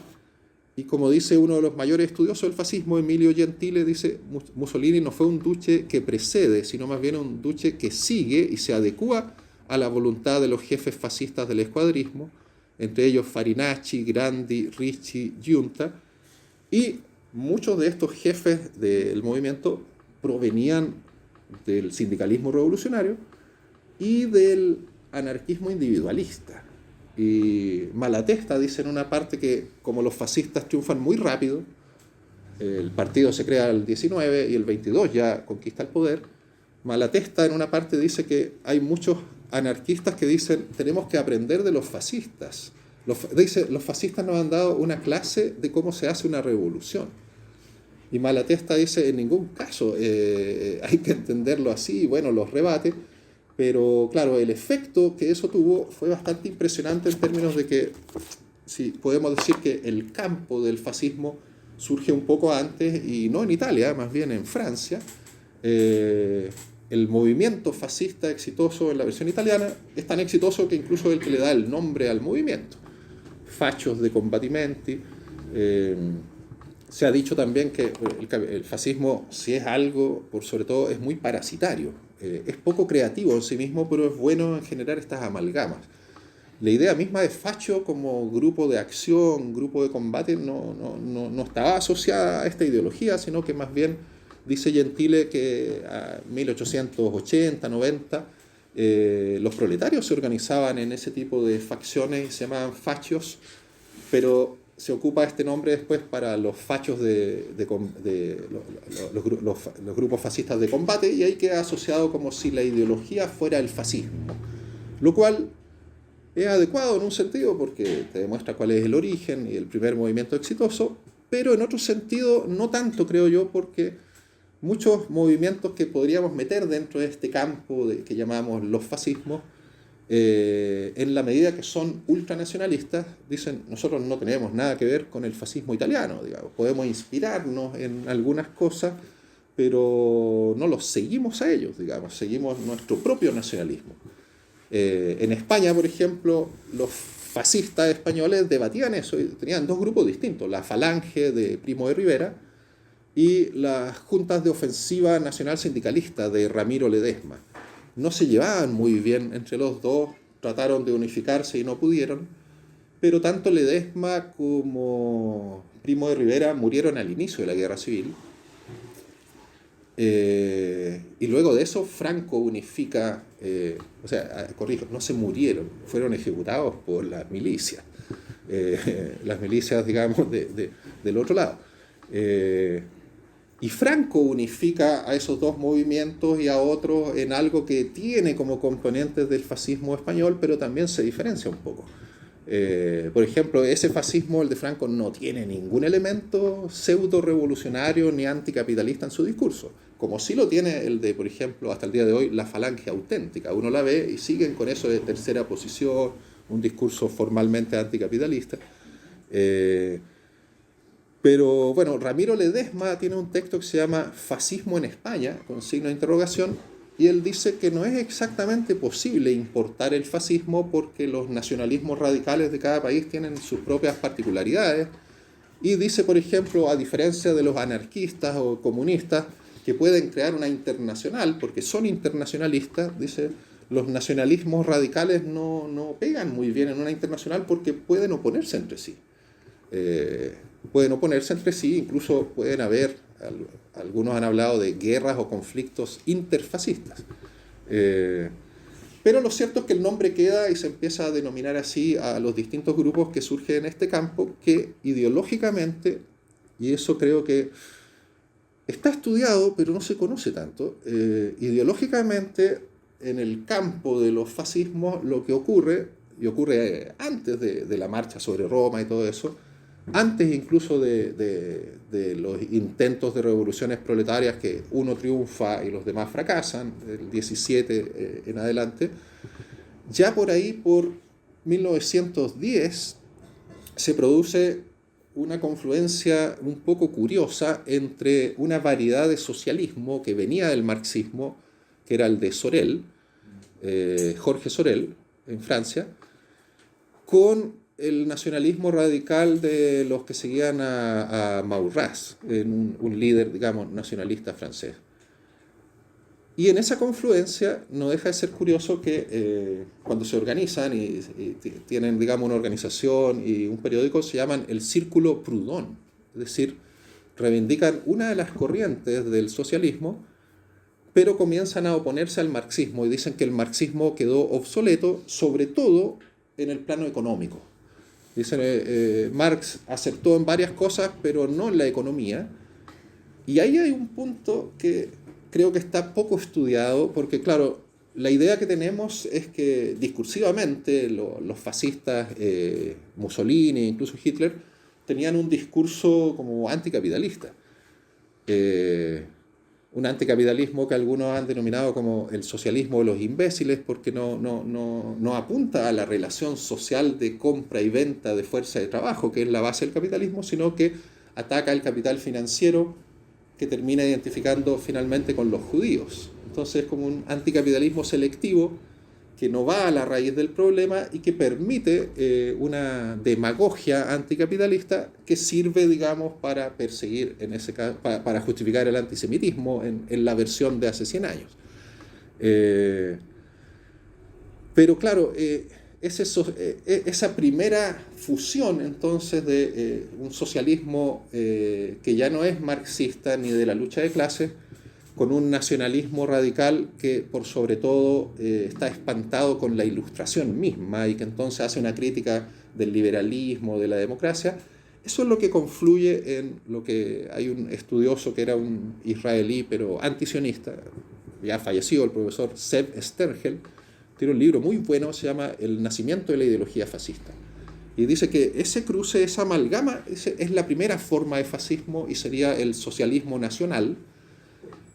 Y como dice uno de los mayores estudiosos del fascismo, Emilio Gentile, dice, Mussolini no fue un duce que precede, sino más bien un duce que sigue y se adecúa a la voluntad de los jefes fascistas del escuadrismo, entre ellos Farinacci, Grandi, Ricci, Giunta, y muchos de estos jefes del movimiento provenían del sindicalismo revolucionario y del anarquismo individualista. Y Malatesta dice en una parte que como los fascistas triunfan muy rápido, el partido se crea el 19 y el 22 ya conquista el poder, Malatesta en una parte dice que hay muchos anarquistas que dicen tenemos que aprender de los fascistas. Dice, los fascistas nos han dado una clase de cómo se hace una revolución. Y Malatesta dice, en ningún caso hay que entenderlo así, bueno, los rebate, pero claro, el efecto que eso tuvo fue bastante impresionante en términos de que, sí, podemos decir que el campo del fascismo surge un poco antes, y no en Italia, más bien en Francia. El movimiento fascista exitoso en la versión italiana es tan exitoso que incluso es el que le da el nombre al movimiento. Faccios de combattimenti. Se ha dicho también que el fascismo, si es algo, por sobre todo, es muy parasitario. Es poco creativo en sí mismo, pero es bueno en generar estas amalgamas. La idea misma de fascio como grupo de acción, grupo de combate, no estaba asociada a esta ideología, sino que más bien dice Gentile que a 1880, 90, los proletarios se organizaban en ese tipo de facciones y se llamaban fascios, pero se ocupa este nombre después para los fachos los grupos fascistas de combate, y ahí queda asociado como si la ideología fuera el fascismo, lo cual es adecuado en un sentido porque te demuestra cuál es el origen y el primer movimiento exitoso, pero en otro sentido no tanto, creo yo, porque muchos movimientos que podríamos meter dentro de este campo que llamamos los fascismos, en la medida que son ultranacionalistas, dicen, nosotros no tenemos nada que ver con el fascismo italiano, digamos. Podemos inspirarnos en algunas cosas, pero no los seguimos a ellos, digamos, seguimos nuestro propio nacionalismo. En España, por ejemplo, los fascistas españoles debatían eso, tenían dos grupos distintos, la Falange de Primo de Rivera y las juntas de ofensiva nacional sindicalista de Ramiro Ledesma. No se llevaban muy bien entre los dos, trataron de unificarse y no pudieron, pero tanto Ledesma como Primo de Rivera murieron al inicio de la Guerra Civil. Y luego de eso Franco unifica, corrijo, no se murieron, fueron ejecutados por las milicias, digamos, del otro lado. Y Franco unifica a esos dos movimientos y a otros en algo que tiene como componentes del fascismo español, pero también se diferencia un poco. Por ejemplo, ese fascismo, el de Franco, no tiene ningún elemento pseudo-revolucionario ni anticapitalista en su discurso, como sí lo tiene el de, por ejemplo, hasta el día de hoy, la Falange auténtica. Uno la ve y siguen con eso de tercera posición, un discurso formalmente anticapitalista. Pero bueno, Ramiro Ledesma tiene un texto que se llama Fascismo en España, con signo de interrogación, y él dice que no es exactamente posible importar el fascismo porque los nacionalismos radicales de cada país tienen sus propias particularidades, y dice, por ejemplo, a diferencia de los anarquistas o comunistas que pueden crear una internacional porque son internacionalistas, dice, los nacionalismos radicales no pegan muy bien en una internacional porque pueden oponerse entre sí. Incluso pueden haber, algunos han hablado de guerras o conflictos interfascistas. Pero lo cierto es que el nombre queda y se empieza a denominar así a los distintos grupos que surgen en este campo, que ideológicamente, y eso creo que está estudiado pero no se conoce tanto, ideológicamente en el campo de los fascismos lo que ocurre, y ocurre antes de la marcha sobre Roma y todo eso, antes incluso de los intentos de revoluciones proletarias que uno triunfa y los demás fracasan, del 17 en adelante, ya por ahí, por 1910, se produce una confluencia un poco curiosa entre una variedad de socialismo que venía del marxismo, que era el de Sorel, Jorge Sorel, en Francia, con el nacionalismo radical de los que seguían a Maurras, un líder, digamos, nacionalista francés. Y en esa confluencia no deja de ser curioso que cuando se organizan y tienen, digamos, una organización y un periódico, se llaman el Círculo Proudhon, es decir, reivindican una de las corrientes del socialismo, pero comienzan a oponerse al marxismo y dicen que el marxismo quedó obsoleto, sobre todo en el plano económico. Dicen, Marx acertó en varias cosas, pero no en la economía. Y ahí hay un punto que creo que está poco estudiado, porque claro, la idea que tenemos es que discursivamente los fascistas, Mussolini, incluso Hitler, tenían un discurso como anticapitalista. Un anticapitalismo que algunos han denominado como el socialismo de los imbéciles, porque no apunta a la relación social de compra y venta de fuerza de trabajo, que es la base del capitalismo, sino que ataca el capital financiero que termina identificando finalmente con los judíos. Entonces es como un anticapitalismo selectivo que no va a la raíz del problema y que permite una demagogia anticapitalista que sirve, digamos, para perseguir, en ese caso, para justificar el antisemitismo en la versión de hace 100 años. Pero claro, esa primera fusión entonces de un socialismo que ya no es marxista ni de la lucha de clases, con un nacionalismo radical que por sobre todo está espantado con la Ilustración misma y que entonces hace una crítica del liberalismo, de la democracia. Eso es lo que confluye en lo que hay un estudioso que era un israelí pero antisionista, ya fallecido, el profesor Zev Stergel, tiene un libro muy bueno, se llama El nacimiento de la ideología fascista. Y dice que ese cruce, esa amalgama, es la primera forma de fascismo y sería el socialismo nacional.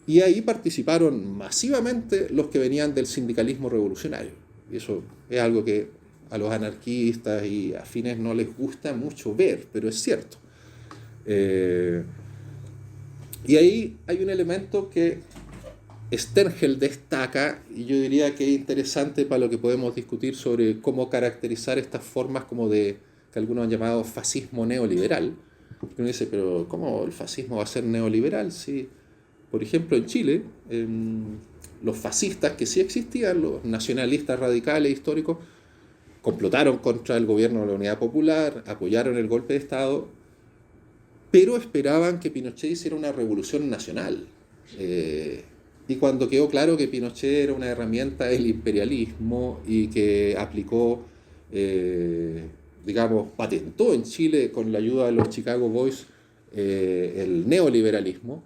Y ahí participaron masivamente los que venían del sindicalismo revolucionario. Y eso es algo que a los anarquistas y afines no les gusta mucho ver, pero es cierto. Y ahí hay un elemento que Stengel destaca, y yo diría que es interesante para lo que podemos discutir sobre cómo caracterizar estas formas como de, que algunos han llamado fascismo neoliberal. Uno dice, pero ¿cómo el fascismo va a ser neoliberal? Si, por ejemplo, en Chile, los fascistas que sí existían, los nacionalistas radicales históricos, complotaron contra el gobierno de la Unidad Popular, apoyaron el golpe de Estado, pero esperaban que Pinochet hiciera una revolución nacional. Y cuando quedó claro que Pinochet era una herramienta del imperialismo y que aplicó, digamos, patentó en Chile con la ayuda de los Chicago Boys el neoliberalismo,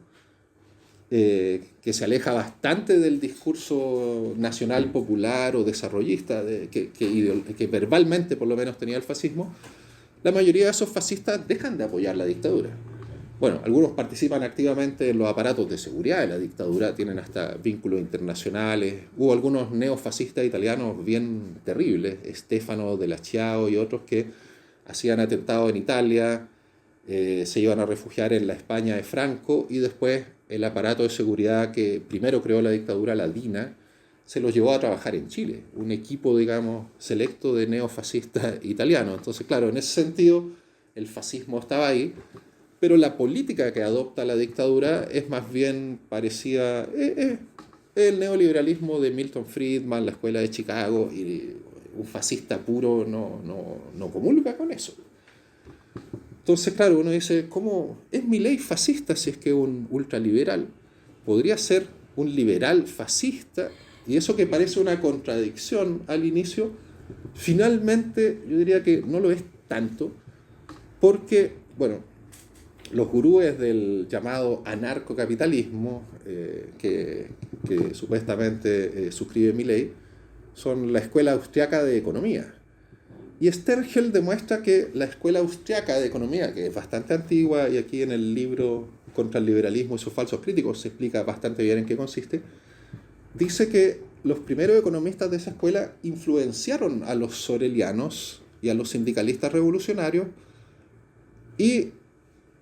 que se aleja bastante del discurso nacional popular o desarrollista que verbalmente por lo menos tenía el fascismo, la mayoría de esos fascistas dejan de apoyar la dictadura. Bueno, algunos participan activamente en los aparatos de seguridad de la dictadura, tienen hasta vínculos internacionales. Hubo algunos neofascistas italianos bien terribles, Stefano della Chiao y otros que hacían atentados en Italia, se iban a refugiar en la España de Franco y después el aparato de seguridad que primero creó la dictadura, la DINA, se los llevó a trabajar en Chile, un equipo, digamos, selecto de neofascistas italianos. Entonces, claro, en ese sentido el fascismo estaba ahí, pero la política que adopta la dictadura es más bien parecida, el neoliberalismo de Milton Friedman, la escuela de Chicago, y un fascista puro no comulga con eso. Entonces, claro, uno dice, ¿cómo es Milei fascista si es que es un ultraliberal? Podría ser un liberal fascista, y eso que parece una contradicción al inicio, finalmente yo diría que no lo es tanto, porque, bueno, los gurúes del llamado anarcocapitalismo, que supuestamente suscribe Milei, son la escuela austriaca de economía. Y Stengel demuestra que la escuela austriaca de economía, que es bastante antigua, y aquí en el libro Contra el liberalismo y sus falsos críticos se explica bastante bien en qué consiste, dice que los primeros economistas de esa escuela influenciaron a los sorelianos y a los sindicalistas revolucionarios y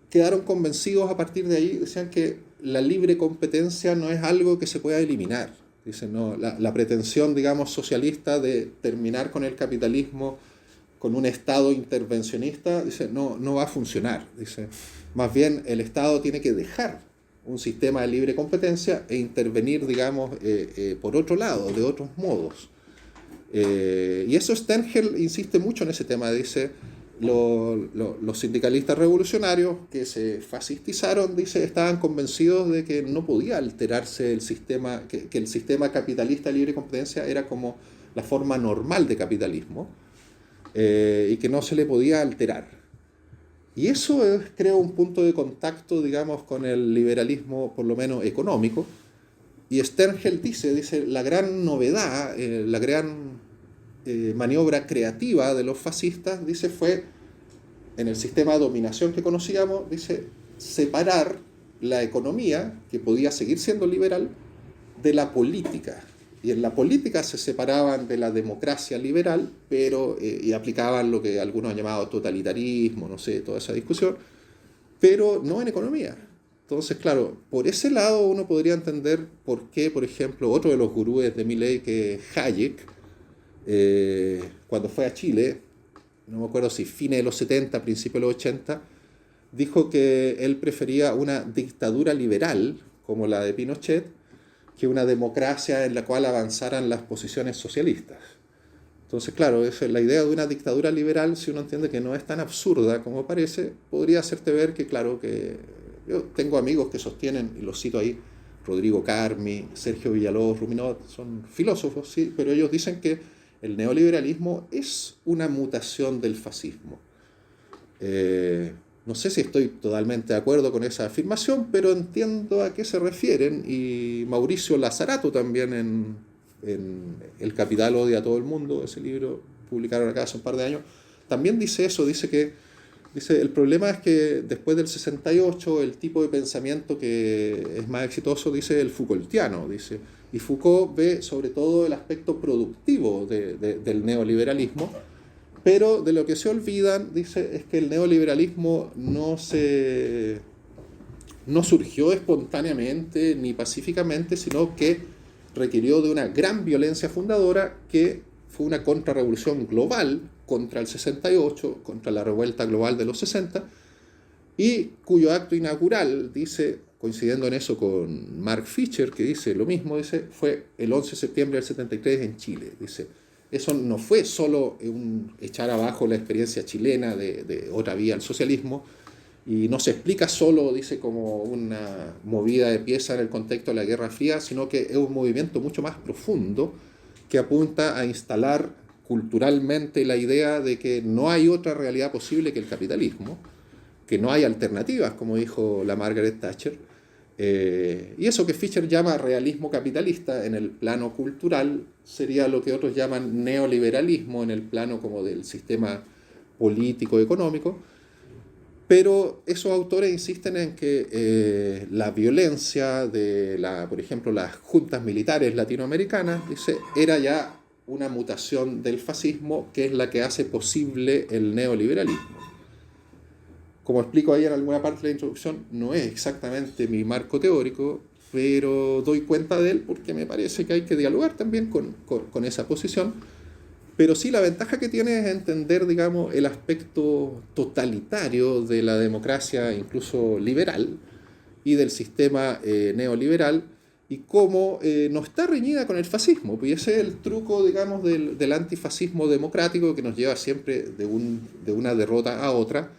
quedaron convencidos a partir de ahí, decían que la libre competencia no es algo que se pueda eliminar. Dicen, no, la pretensión, digamos, socialista de terminar con el capitalismo con un Estado intervencionista, dice, no va a funcionar. Dice, más bien el Estado tiene que dejar un sistema de libre competencia e intervenir, digamos, por otro lado, de otros modos. Y eso Stengel insiste mucho en ese tema, dice, los sindicalistas revolucionarios que se fascistizaron, dice, estaban convencidos de que no podía alterarse el sistema, que el sistema capitalista de libre competencia era como la forma normal de capitalismo, y que no se le podía alterar. Y eso es, creo, un punto de contacto, digamos, con el liberalismo, por lo menos económico. Y Stengel dice, la gran novedad, la gran maniobra creativa de los fascistas, dice, fue, en el sistema de dominación que conocíamos, dice, separar la economía, que podía seguir siendo liberal, de la política. Y en la política se separaban de la democracia liberal, pero y aplicaban lo que algunos han llamado totalitarismo, no sé, toda esa discusión, pero no en economía. Entonces, claro, por ese lado uno podría entender por qué, por ejemplo, otro de los gurúes de Milei, que es Hayek, cuando fue a Chile, no me acuerdo si fines de los 70, principios de los 80, dijo que él prefería una dictadura liberal, como la de Pinochet, que una democracia en la cual avanzaran las posiciones socialistas. Entonces, claro, la idea de una dictadura liberal, si uno entiende que no es tan absurda como parece, podría hacerte ver que, claro, que yo tengo amigos que sostienen, y los cito ahí, Rodrigo Carmi, Sergio Villalobos, Ruminot, son filósofos, sí, pero ellos dicen que el neoliberalismo es una mutación del fascismo. No sé si estoy totalmente de acuerdo con esa afirmación, pero entiendo a qué se refieren, y Mauricio Lazarato también en El Capital odia a todo el mundo, ese libro publicaron acá hace un par de años, también dice eso, dice, el problema es que después del 68 el tipo de pensamiento que es más exitoso, dice, el Foucaultiano, dice, y Foucault ve sobre todo el aspecto productivo del neoliberalismo, pero de lo que se olvidan, dice, es que el neoliberalismo no surgió espontáneamente ni pacíficamente, sino que requirió de una gran violencia fundadora que fue una contrarrevolución global contra el 68, contra la revuelta global de los 60, y cuyo acto inaugural, dice, coincidiendo en eso con Mark Fisher, que dice lo mismo, dice, fue el 11 de septiembre del 73 en Chile. Dice, eso no fue solo un echar abajo la experiencia chilena de otra vía al socialismo, y no se explica solo, dice, como una movida de pieza en el contexto de la Guerra Fría, sino que es un movimiento mucho más profundo que apunta a instalar culturalmente la idea de que no hay otra realidad posible que el capitalismo, que no hay alternativas, como dijo la Margaret Thatcher, y eso que Fisher llama realismo capitalista en el plano cultural sería lo que otros llaman neoliberalismo en el plano como del sistema político económico. Pero esos autores insisten en que la violencia de, por ejemplo, las juntas militares latinoamericanas, dice, era ya una mutación del fascismo que es la que hace posible el neoliberalismo. Como explico ahí en alguna parte de la introducción, no es exactamente mi marco teórico, pero doy cuenta de él porque me parece que hay que dialogar también con esa posición. Pero sí, la ventaja que tiene es entender, digamos, el aspecto totalitario de la democracia, incluso liberal, y del sistema neoliberal, y cómo no está reñida con el fascismo. Y ese es el truco, digamos, del antifascismo democrático que nos lleva siempre de una derrota a otra,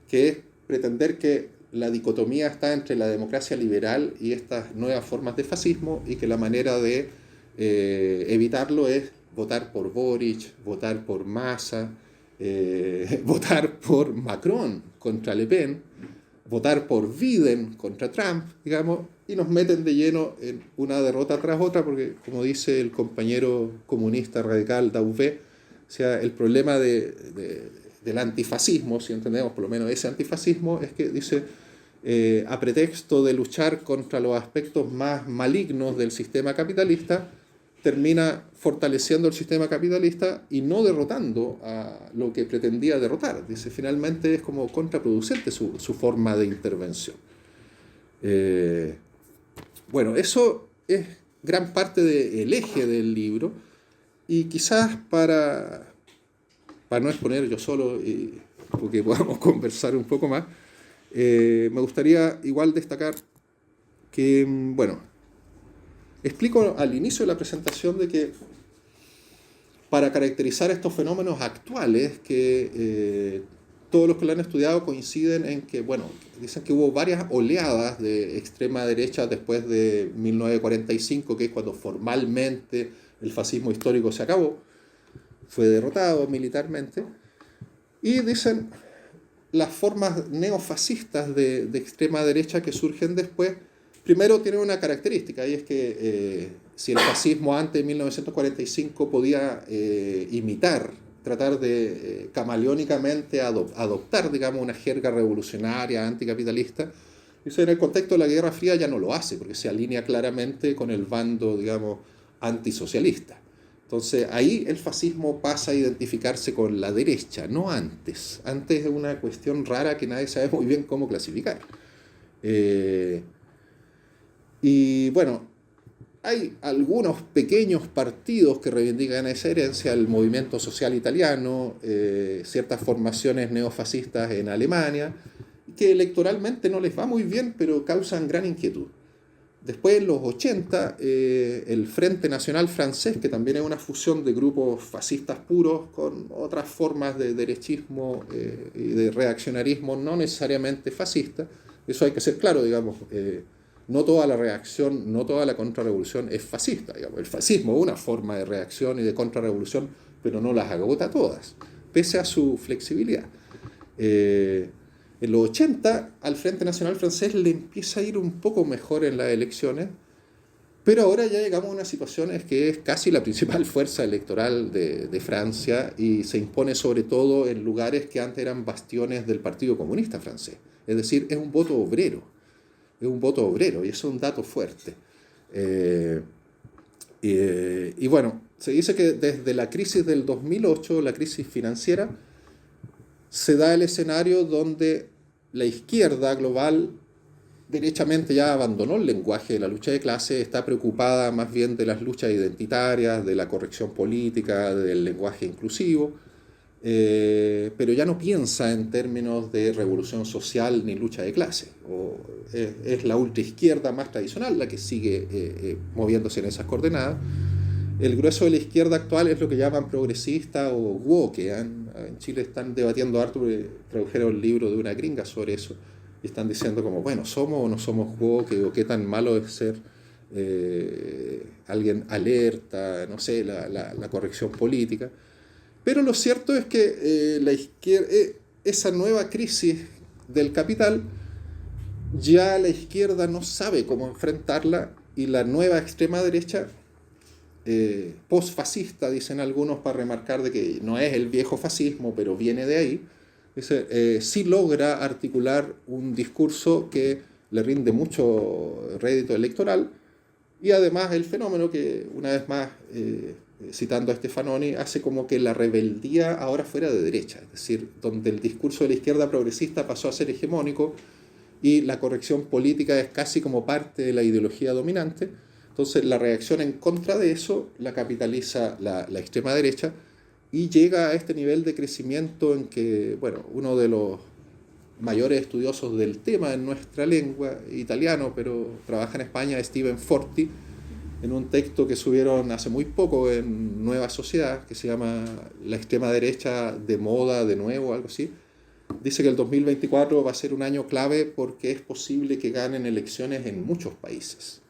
que es pretender que la dicotomía está entre la democracia liberal y estas nuevas formas de fascismo, y que la manera de evitarlo es votar por Boric, votar por Massa, votar por Macron contra Le Pen, votar por Biden contra Trump, digamos, y nos meten de lleno en una derrota tras otra, porque, como dice el compañero comunista radical Dauvé, o sea, el problema del antifascismo, si entendemos por lo menos ese antifascismo, es que dice, a pretexto de luchar contra los aspectos más malignos del sistema capitalista, termina fortaleciendo el sistema capitalista y no derrotando a lo que pretendía derrotar. Dice, finalmente es como contraproducente su forma de intervención. Bueno, eso es gran parte del eje del libro, y quizás para no exponer yo solo, porque podamos conversar un poco más, me gustaría igual destacar que, bueno, explico al inicio de la presentación de que para caracterizar estos fenómenos actuales, que todos los que lo han estudiado coinciden en que, bueno, dicen que hubo varias oleadas de extrema derecha después de 1945, que es cuando formalmente el fascismo histórico se acabó, fue derrotado militarmente, y dicen las formas neofascistas de extrema derecha que surgen después, primero tienen una característica, y es que si el fascismo antes de 1945 podía tratar de camaleónicamente adoptar, digamos, una jerga revolucionaria, anticapitalista, eso en el contexto de la Guerra Fría ya no lo hace, porque se alinea claramente con el bando, digamos, antisocialista. Entonces ahí el fascismo pasa a identificarse con la derecha, no antes. Antes es una cuestión rara que nadie sabe muy bien cómo clasificar. Y bueno, hay algunos pequeños partidos que reivindican esa herencia, el movimiento social italiano, ciertas formaciones neofascistas en Alemania, que electoralmente no les va muy bien, pero causan gran inquietud. Después, en los 80, el Frente Nacional Francés, que también es una fusión de grupos fascistas puros con otras formas de derechismo y de reaccionarismo no necesariamente fascista, eso hay que ser claro, digamos, no toda la reacción, no toda la contrarrevolución es fascista, digamos. El fascismo es una forma de reacción y de contrarrevolución, pero no las agota todas, pese a su flexibilidad. En los 80 al Frente Nacional Francés le empieza a ir un poco mejor en las elecciones, Pero ahora ya llegamos a una situación es que es casi la principal fuerza electoral de Francia y se impone sobre todo en lugares que antes eran bastiones del Partido Comunista francés. Es decir, es un voto obrero. Es un voto obrero y eso es un dato fuerte. Y bueno, se dice que desde la crisis del 2008, la crisis financiera, se da el escenario donde la izquierda global derechamente ya abandonó el lenguaje de la lucha de clase, está preocupada más bien de las luchas identitarias, de la corrección política, del lenguaje inclusivo, pero ya no piensa en términos de revolución social ni lucha de clase. Es la ultraizquierda más tradicional la que sigue moviéndose en esas coordenadas. El grueso de la izquierda actual es lo que llaman progresista o woke. En Chile están debatiendo harto, tradujeron el libro de una gringa sobre eso, y están diciendo como, bueno, ¿somos o no somos woke? ¿O qué tan malo es ser alguien alerta? No sé, la corrección política. Pero lo cierto es que la izquierda, esa nueva crisis del capital, ya la izquierda no sabe cómo enfrentarla y la nueva extrema derecha, post-fascista, dicen algunos para remarcar de que no es el viejo fascismo, pero viene de ahí, dice, sí logra articular un discurso que le rinde mucho rédito electoral y además el fenómeno que, una vez más, citando a Stefanoni, hace como que la rebeldía ahora fuera de derecha, es decir, donde el discurso de la izquierda progresista pasó a ser hegemónico y la corrección política es casi como parte de la ideología dominante. Entonces la reacción en contra de eso la capitaliza la extrema derecha y llega a este nivel de crecimiento en que, bueno, uno de los mayores estudiosos del tema en nuestra lengua, italiano, pero trabaja en España, Stephen Forti, en un texto que subieron hace muy poco en Nueva Sociedad, que se llama La extrema derecha de moda de nuevo, algo así, dice que el 2024 va a ser un año clave porque es posible que ganen elecciones en muchos países.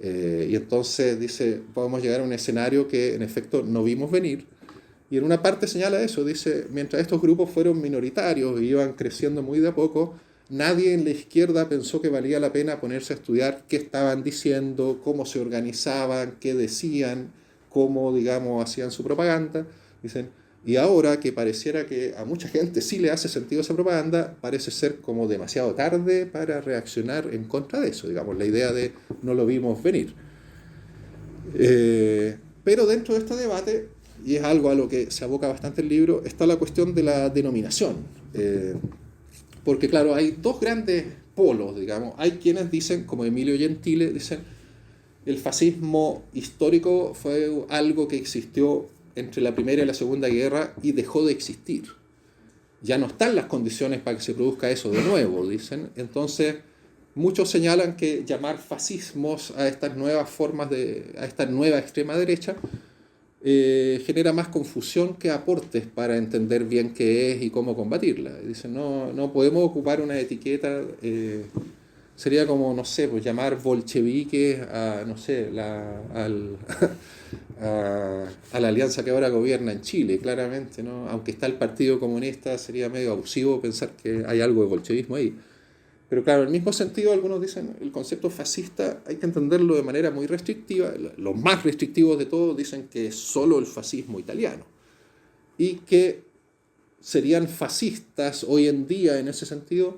Y entonces dice, podemos llegar a un escenario que en efecto no vimos venir. Y en una parte señala eso, dice, mientras estos grupos fueron minoritarios y iban creciendo muy de a poco, nadie en la izquierda pensó que valía la pena ponerse a estudiar qué estaban diciendo, cómo se organizaban, qué decían, cómo, digamos, hacían su propaganda. Dicen, y ahora que pareciera que a mucha gente sí le hace sentido esa propaganda, parece ser como demasiado tarde para reaccionar en contra de eso, digamos, la idea de no lo vimos venir. Pero dentro de este debate, y es algo a lo que se aboca bastante el libro, está la cuestión de la denominación. Porque claro, hay dos grandes polos, digamos. Hay quienes dicen, como Emilio Gentile, dicen, el fascismo histórico fue algo que existió entre la Primera y la Segunda Guerra y dejó de existir. Ya no están las condiciones para que se produzca eso de nuevo, dicen. Entonces, muchos señalan que llamar fascismos a estas nuevas formas a esta nueva extrema derecha genera más confusión que aportes para entender bien qué es y cómo combatirla. Dicen, no podemos ocupar una etiqueta, sería como, no sé, pues llamar bolcheviques a, no sé, a la alianza que ahora gobierna en Chile, claramente, ¿no? Aunque está el Partido Comunista, sería medio abusivo pensar que hay algo de bolchevismo ahí. Pero claro, en el mismo sentido, algunos dicen el concepto fascista hay que entenderlo de manera muy restrictiva. Los más restrictivos de todos dicen que es solo el fascismo italiano. Y que serían fascistas hoy en día, en ese sentido,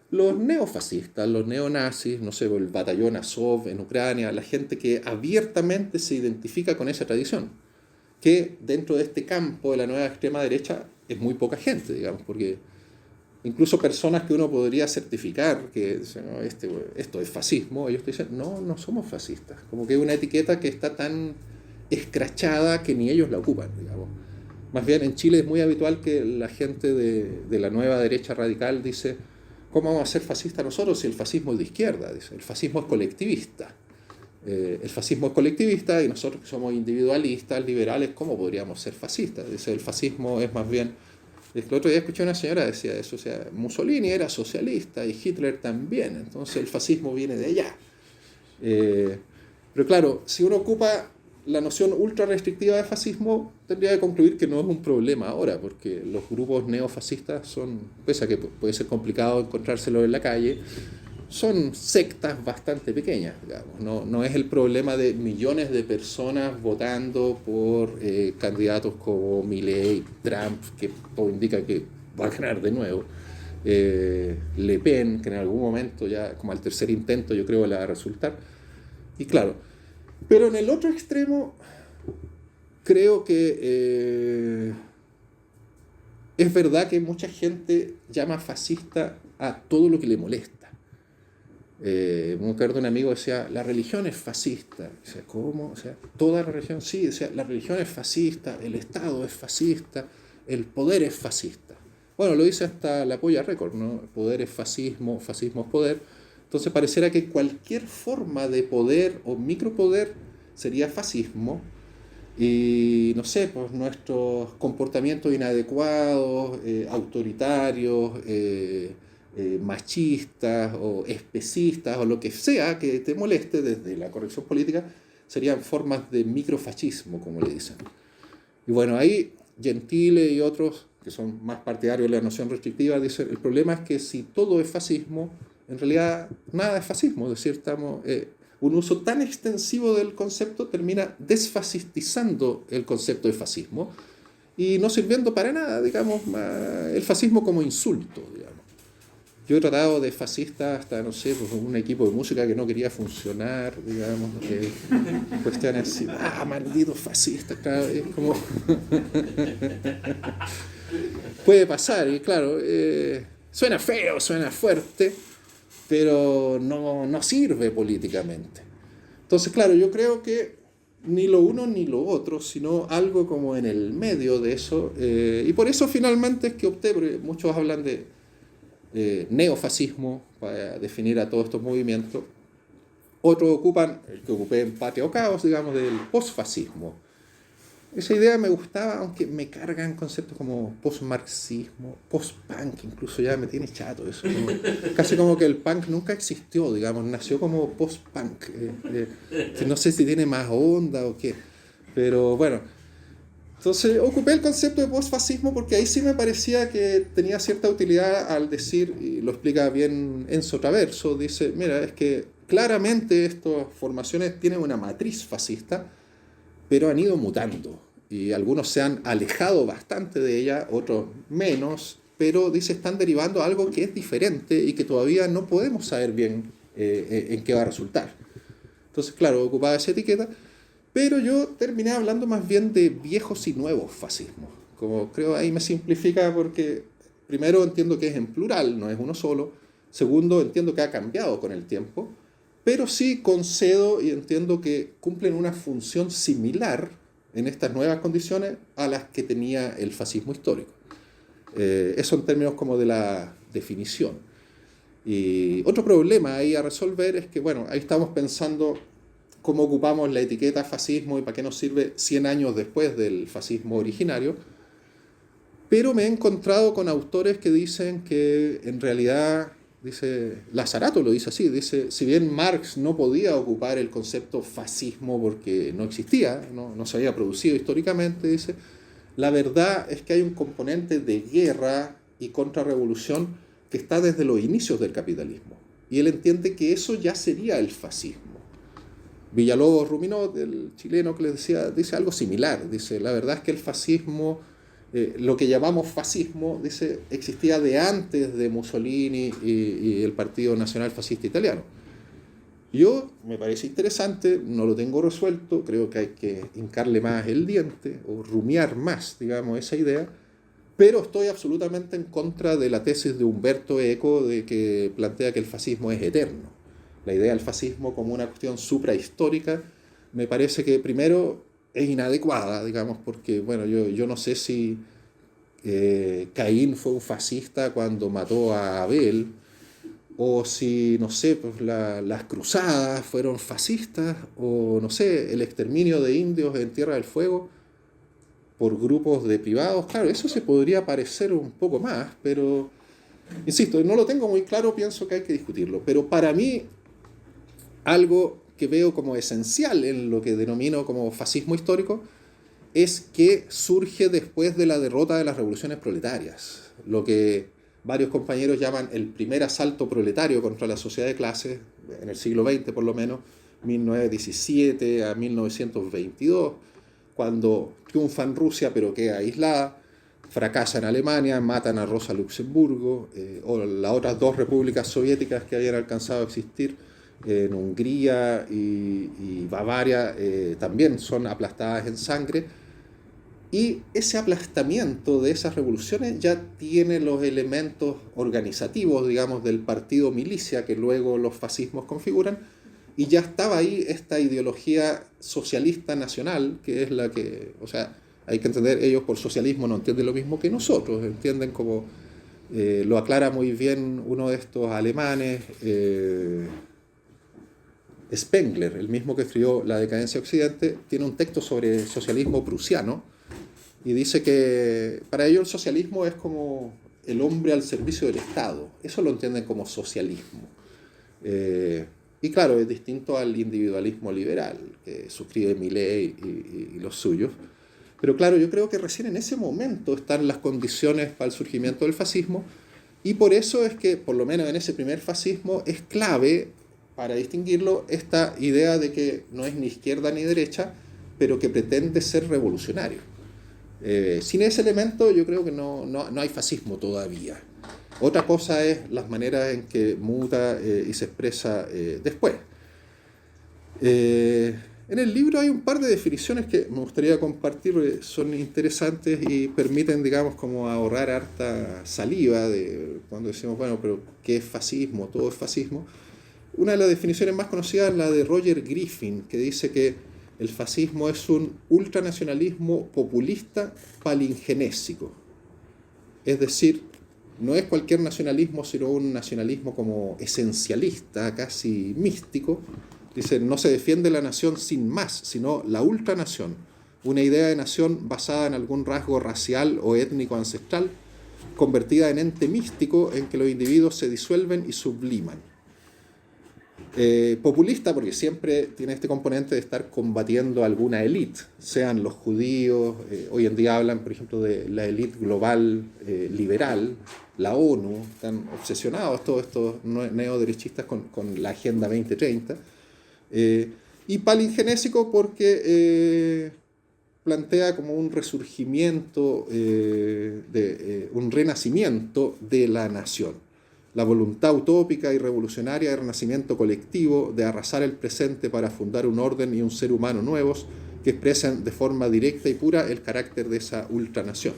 los neofascistas, los neonazis, no sé, el batallón Azov en Ucrania, la gente que abiertamente se identifica con esa tradición. Que dentro de este campo de la nueva extrema derecha es muy poca gente, digamos, porque incluso personas que uno podría certificar que dicen, no, esto es fascismo, ellos te dicen, no somos fascistas. Como que es una etiqueta que está tan escrachada que ni ellos la ocupan, digamos. Más bien en Chile es muy habitual que la gente de la nueva derecha radical dice, ¿cómo vamos a ser fascistas nosotros si el fascismo es de izquierda? Dice, el fascismo es colectivista. El fascismo es colectivista y nosotros que somos individualistas, liberales, ¿cómo podríamos ser fascistas? Dice, el fascismo es más bien... El otro día escuché a una señora que decía eso, o sea, Mussolini era socialista y Hitler también, entonces el fascismo viene de allá. Pero claro, si uno ocupa la noción ultra restrictiva de fascismo, tendría que concluir que no es un problema ahora, porque los grupos neofascistas son, pese a que puede ser complicado encontrárselo en la calle, son sectas bastante pequeñas, digamos. No es el problema de millones de personas votando por candidatos como Milei, Trump, que todo indica que va a ganar de nuevo, Le Pen, que en algún momento ya, como al tercer intento, yo creo que le va a resultar. Y claro, pero en el otro extremo, creo que es verdad que mucha gente llama fascista a todo lo que le molesta. Me acuerdo de un amigo que decía, la religión es fascista. Dice, ¿cómo? O sea, toda la religión, sí, decía, la religión es fascista, el Estado es fascista, el poder es fascista. Bueno, lo dice hasta la Polla Record, ¿no? El poder es fascismo, fascismo es poder. Entonces pareciera que cualquier forma de poder o micropoder sería fascismo. Y no sé, pues nuestros comportamientos inadecuados, autoritarios, machistas o especistas o lo que sea que te moleste desde la corrección política serían formas de microfascismo, como le dicen. Y bueno, ahí Gentile y otros que son más partidarios de la noción restrictiva dicen, el problema es que si todo es fascismo, en realidad nada es fascismo, es decir, un uso tan extensivo del concepto termina desfascistizando el concepto de fascismo y no sirviendo para nada, digamos, el fascismo como insulto, digamos. Yo he tratado de fascista hasta, no sé, pues un equipo de música que no quería funcionar, digamos, cuestiones así, maldito fascista, claro, es como... Puede pasar, y claro, suena feo, suena fuerte, pero no sirve políticamente. Entonces, claro, yo creo que ni lo uno ni lo otro, sino algo como en el medio de eso, y por eso finalmente es que opté, porque muchos hablan de neofascismo para definir a todos estos movimientos, otros ocupan, el que ocupé en Patria o Caos, digamos, del posfascismo. Esa idea me gustaba, aunque me cargan conceptos como post-marxismo, post-punk, incluso ya me tiene chato eso. Casi como que el punk nunca existió, digamos, nació como post-punk. No sé si tiene más onda o qué, pero bueno. Entonces ocupé el concepto de post-fascismo porque ahí sí me parecía que tenía cierta utilidad al decir, y lo explica bien Enzo Traverso, dice, mira, es que claramente estas formaciones tienen una matriz fascista, pero han ido mutando y algunos se han alejado bastante de ella, otros menos, pero dice están derivando a algo que es diferente y que todavía no podemos saber bien en qué va a resultar. Entonces, claro, ocupaba esa etiqueta, pero yo terminé hablando más bien de viejos y nuevos fascismos. Como creo ahí me simplifica porque primero entiendo que es en plural, no es uno solo. Segundo, entiendo que ha cambiado con el tiempo. Pero sí concedo y entiendo que cumplen una función similar en estas nuevas condiciones a las que tenía el fascismo histórico. Eso en términos como de la definición. Y otro problema ahí a resolver es que, bueno, ahí estamos pensando cómo ocupamos la etiqueta fascismo y para qué nos sirve 100 años después del fascismo originario. Pero me he encontrado con autores que dicen que en realidad... Dice, Lazzarato lo dice así, dice, si bien Marx no podía ocupar el concepto fascismo porque no existía, no se había producido históricamente, dice, la verdad es que hay un componente de guerra y contrarrevolución que está desde los inicios del capitalismo. Y él entiende que eso ya sería el fascismo. Villalobos Ruminot, el chileno que les decía, dice algo similar, dice, la verdad es que el fascismo... lo que llamamos fascismo, dice, existía de antes de Mussolini y el Partido Nacional Fascista Italiano. Yo, me parece interesante, no lo tengo resuelto, creo que hay que hincarle más el diente o rumiar más, digamos, esa idea, pero estoy absolutamente en contra de la tesis de Umberto Eco de que plantea que el fascismo es eterno. La idea del fascismo como una cuestión suprahistórica me parece que primero es inadecuada, digamos, porque, bueno, yo no sé si Caín fue un fascista cuando mató a Abel, o si, no sé, pues las cruzadas fueron fascistas, o, no sé, el exterminio de indios en Tierra del Fuego por grupos de privados. Claro, eso se podría parecer un poco más, pero, insisto, no lo tengo muy claro, pienso que hay que discutirlo. Pero para mí, algo que veo como esencial en lo que denomino como fascismo histórico es que surge después de la derrota de las revoluciones proletarias. Lo que varios compañeros llaman el primer asalto proletario contra la sociedad de clases, en el siglo XX por lo menos, 1917 a 1922, cuando triunfa en Rusia pero queda aislada, fracasa en Alemania, matan a Rosa Luxemburgo, o las otras dos repúblicas soviéticas que habían alcanzado a existir, en Hungría y Bavaria, también son aplastadas en sangre. Y ese aplastamiento de esas revoluciones ya tiene los elementos organizativos, digamos, del partido milicia que luego los fascismos configuran, y ya estaba ahí esta ideología socialista nacional, que es la que, o sea, hay que entender, ellos por socialismo no entienden lo mismo que nosotros, entienden como, lo aclara muy bien uno de estos alemanes, Spengler, el mismo que escribió La decadencia de Occidente, tiene un texto sobre socialismo prusiano, y dice que para ellos el socialismo es como el hombre al servicio del Estado. Eso lo entienden como socialismo. Y claro, es distinto al individualismo liberal que suscribe Milei y los suyos. Pero claro, yo creo que recién en ese momento están las condiciones para el surgimiento del fascismo, y por eso es que, por lo menos en ese primer fascismo, es clave para distinguirlo esta idea de que no es ni izquierda ni derecha, pero que pretende ser revolucionario. Sin ese elemento yo creo que no hay fascismo todavía. Otra cosa es las maneras en que muta y se expresa después. En el libro hay un par de definiciones que me gustaría compartir, porque son interesantes y permiten, digamos, como ahorrar harta saliva de cuando decimos, bueno, pero ¿qué es fascismo? Todo es fascismo. Una de las definiciones más conocidas es la de Roger Griffin, que dice que el fascismo es un ultranacionalismo populista palingenésico. Es decir, no es cualquier nacionalismo, sino un nacionalismo como esencialista, casi místico. Dice, no se defiende la nación sin más, sino la ultranación, una idea de nación basada en algún rasgo racial o étnico ancestral, convertida en ente místico en que los individuos se disuelven y subliman. Populista porque siempre tiene este componente de estar combatiendo alguna élite, sean los judíos, hoy en día hablan por ejemplo de la élite global liberal, la ONU, están obsesionados todos estos neoderechistas con la Agenda 2030, y palingenésico porque plantea como un resurgimiento, un renacimiento de la nación. La voluntad utópica y revolucionaria de renacimiento colectivo, de arrasar el presente para fundar un orden y un ser humano nuevos que expresan de forma directa y pura el carácter de esa ultranación.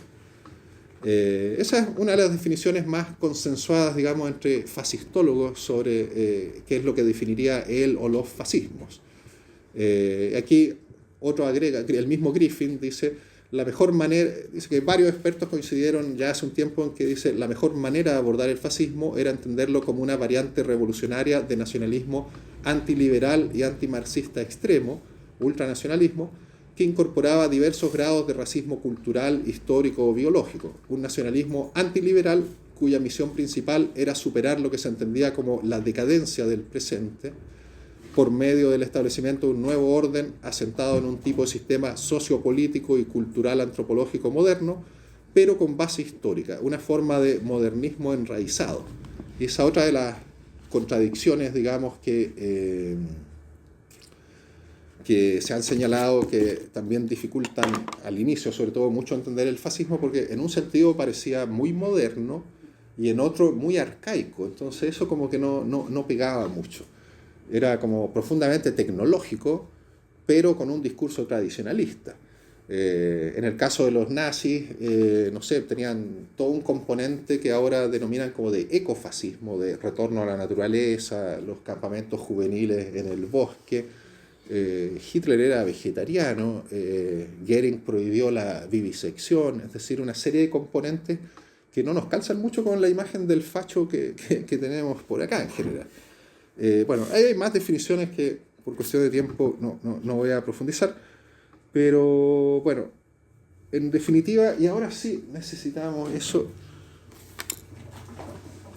Esa es una de las definiciones más consensuadas, digamos, entre fascistólogos sobre qué es lo que definiría él o los fascismos. Aquí otro agrega, el mismo Griffin dice, la mejor manera, dice que varios expertos coincidieron ya hace un tiempo en que dice la mejor manera de abordar el fascismo era entenderlo como una variante revolucionaria de nacionalismo antiliberal y antimarxista extremo, ultranacionalismo, que incorporaba diversos grados de racismo cultural, histórico o biológico. Un nacionalismo antiliberal cuya misión principal era superar lo que se entendía como la decadencia del presente, por medio del establecimiento de un nuevo orden asentado en un tipo de sistema sociopolítico y cultural antropológico moderno, pero con base histórica, una forma de modernismo enraizado. Y esa otra de las contradicciones, digamos, que se han señalado que también dificultan al inicio, sobre todo mucho, entender el fascismo, porque en un sentido parecía muy moderno y en otro muy arcaico, entonces eso como que no pegaba mucho. Era como profundamente tecnológico, pero con un discurso tradicionalista. En el caso de los nazis, no sé, tenían todo un componente que ahora denominan como de ecofascismo, de retorno a la naturaleza, los campamentos juveniles en el bosque. Hitler era vegetariano, Goering prohibió la vivisección, es decir, una serie de componentes que no nos calzan mucho con la imagen del facho que tenemos por acá en general. Bueno, hay más definiciones que por cuestión de tiempo no voy a profundizar, pero bueno, en definitiva, y ahora sí necesitamos eso.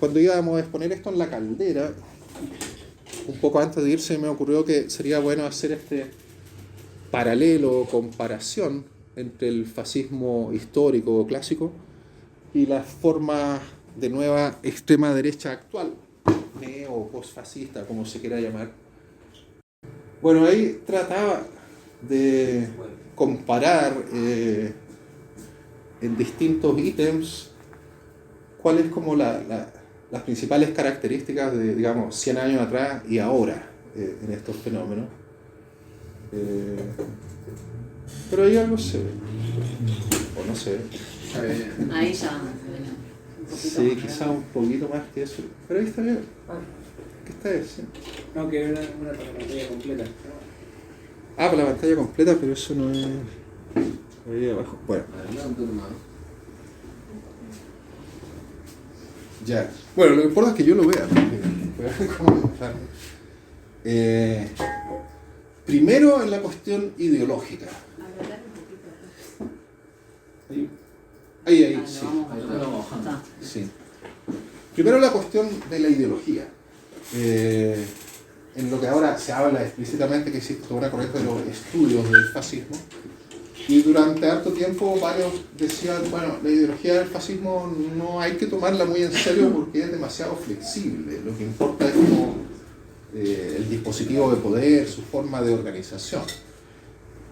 Cuando íbamos a exponer esto en la caldera, un poco antes de irse me ocurrió que sería bueno hacer este paralelo o comparación entre el fascismo histórico o clásico y las formas de nueva extrema derecha actual, neo o postfascista, como se quiera llamar. Bueno, ahí trataba de comparar en distintos ítems cuáles como las principales características de, digamos, 100 años atrás y ahora en estos fenómenos. Pero hay algo se ve, o no se ve. Ahí ya, un poquito Sí, más, quizá un poquito más que eso, pero ahí está bien. ¿Qué está eso? No, que era una pantalla completa. Ah, para la pantalla completa, pero eso no es... Ahí abajo. Bueno. Ya. Bueno, lo que importa es que yo lo vea. Primero en la cuestión ideológica. Ahí, sí. Sí. Primero la cuestión de la ideología. En lo que ahora se habla explícitamente que existe toda una corriente de los estudios del fascismo. Y durante harto tiempo varios decían, bueno, la ideología del fascismo no hay que tomarla muy en serio porque es demasiado flexible. Lo que importa es como el dispositivo de poder, su forma de organización.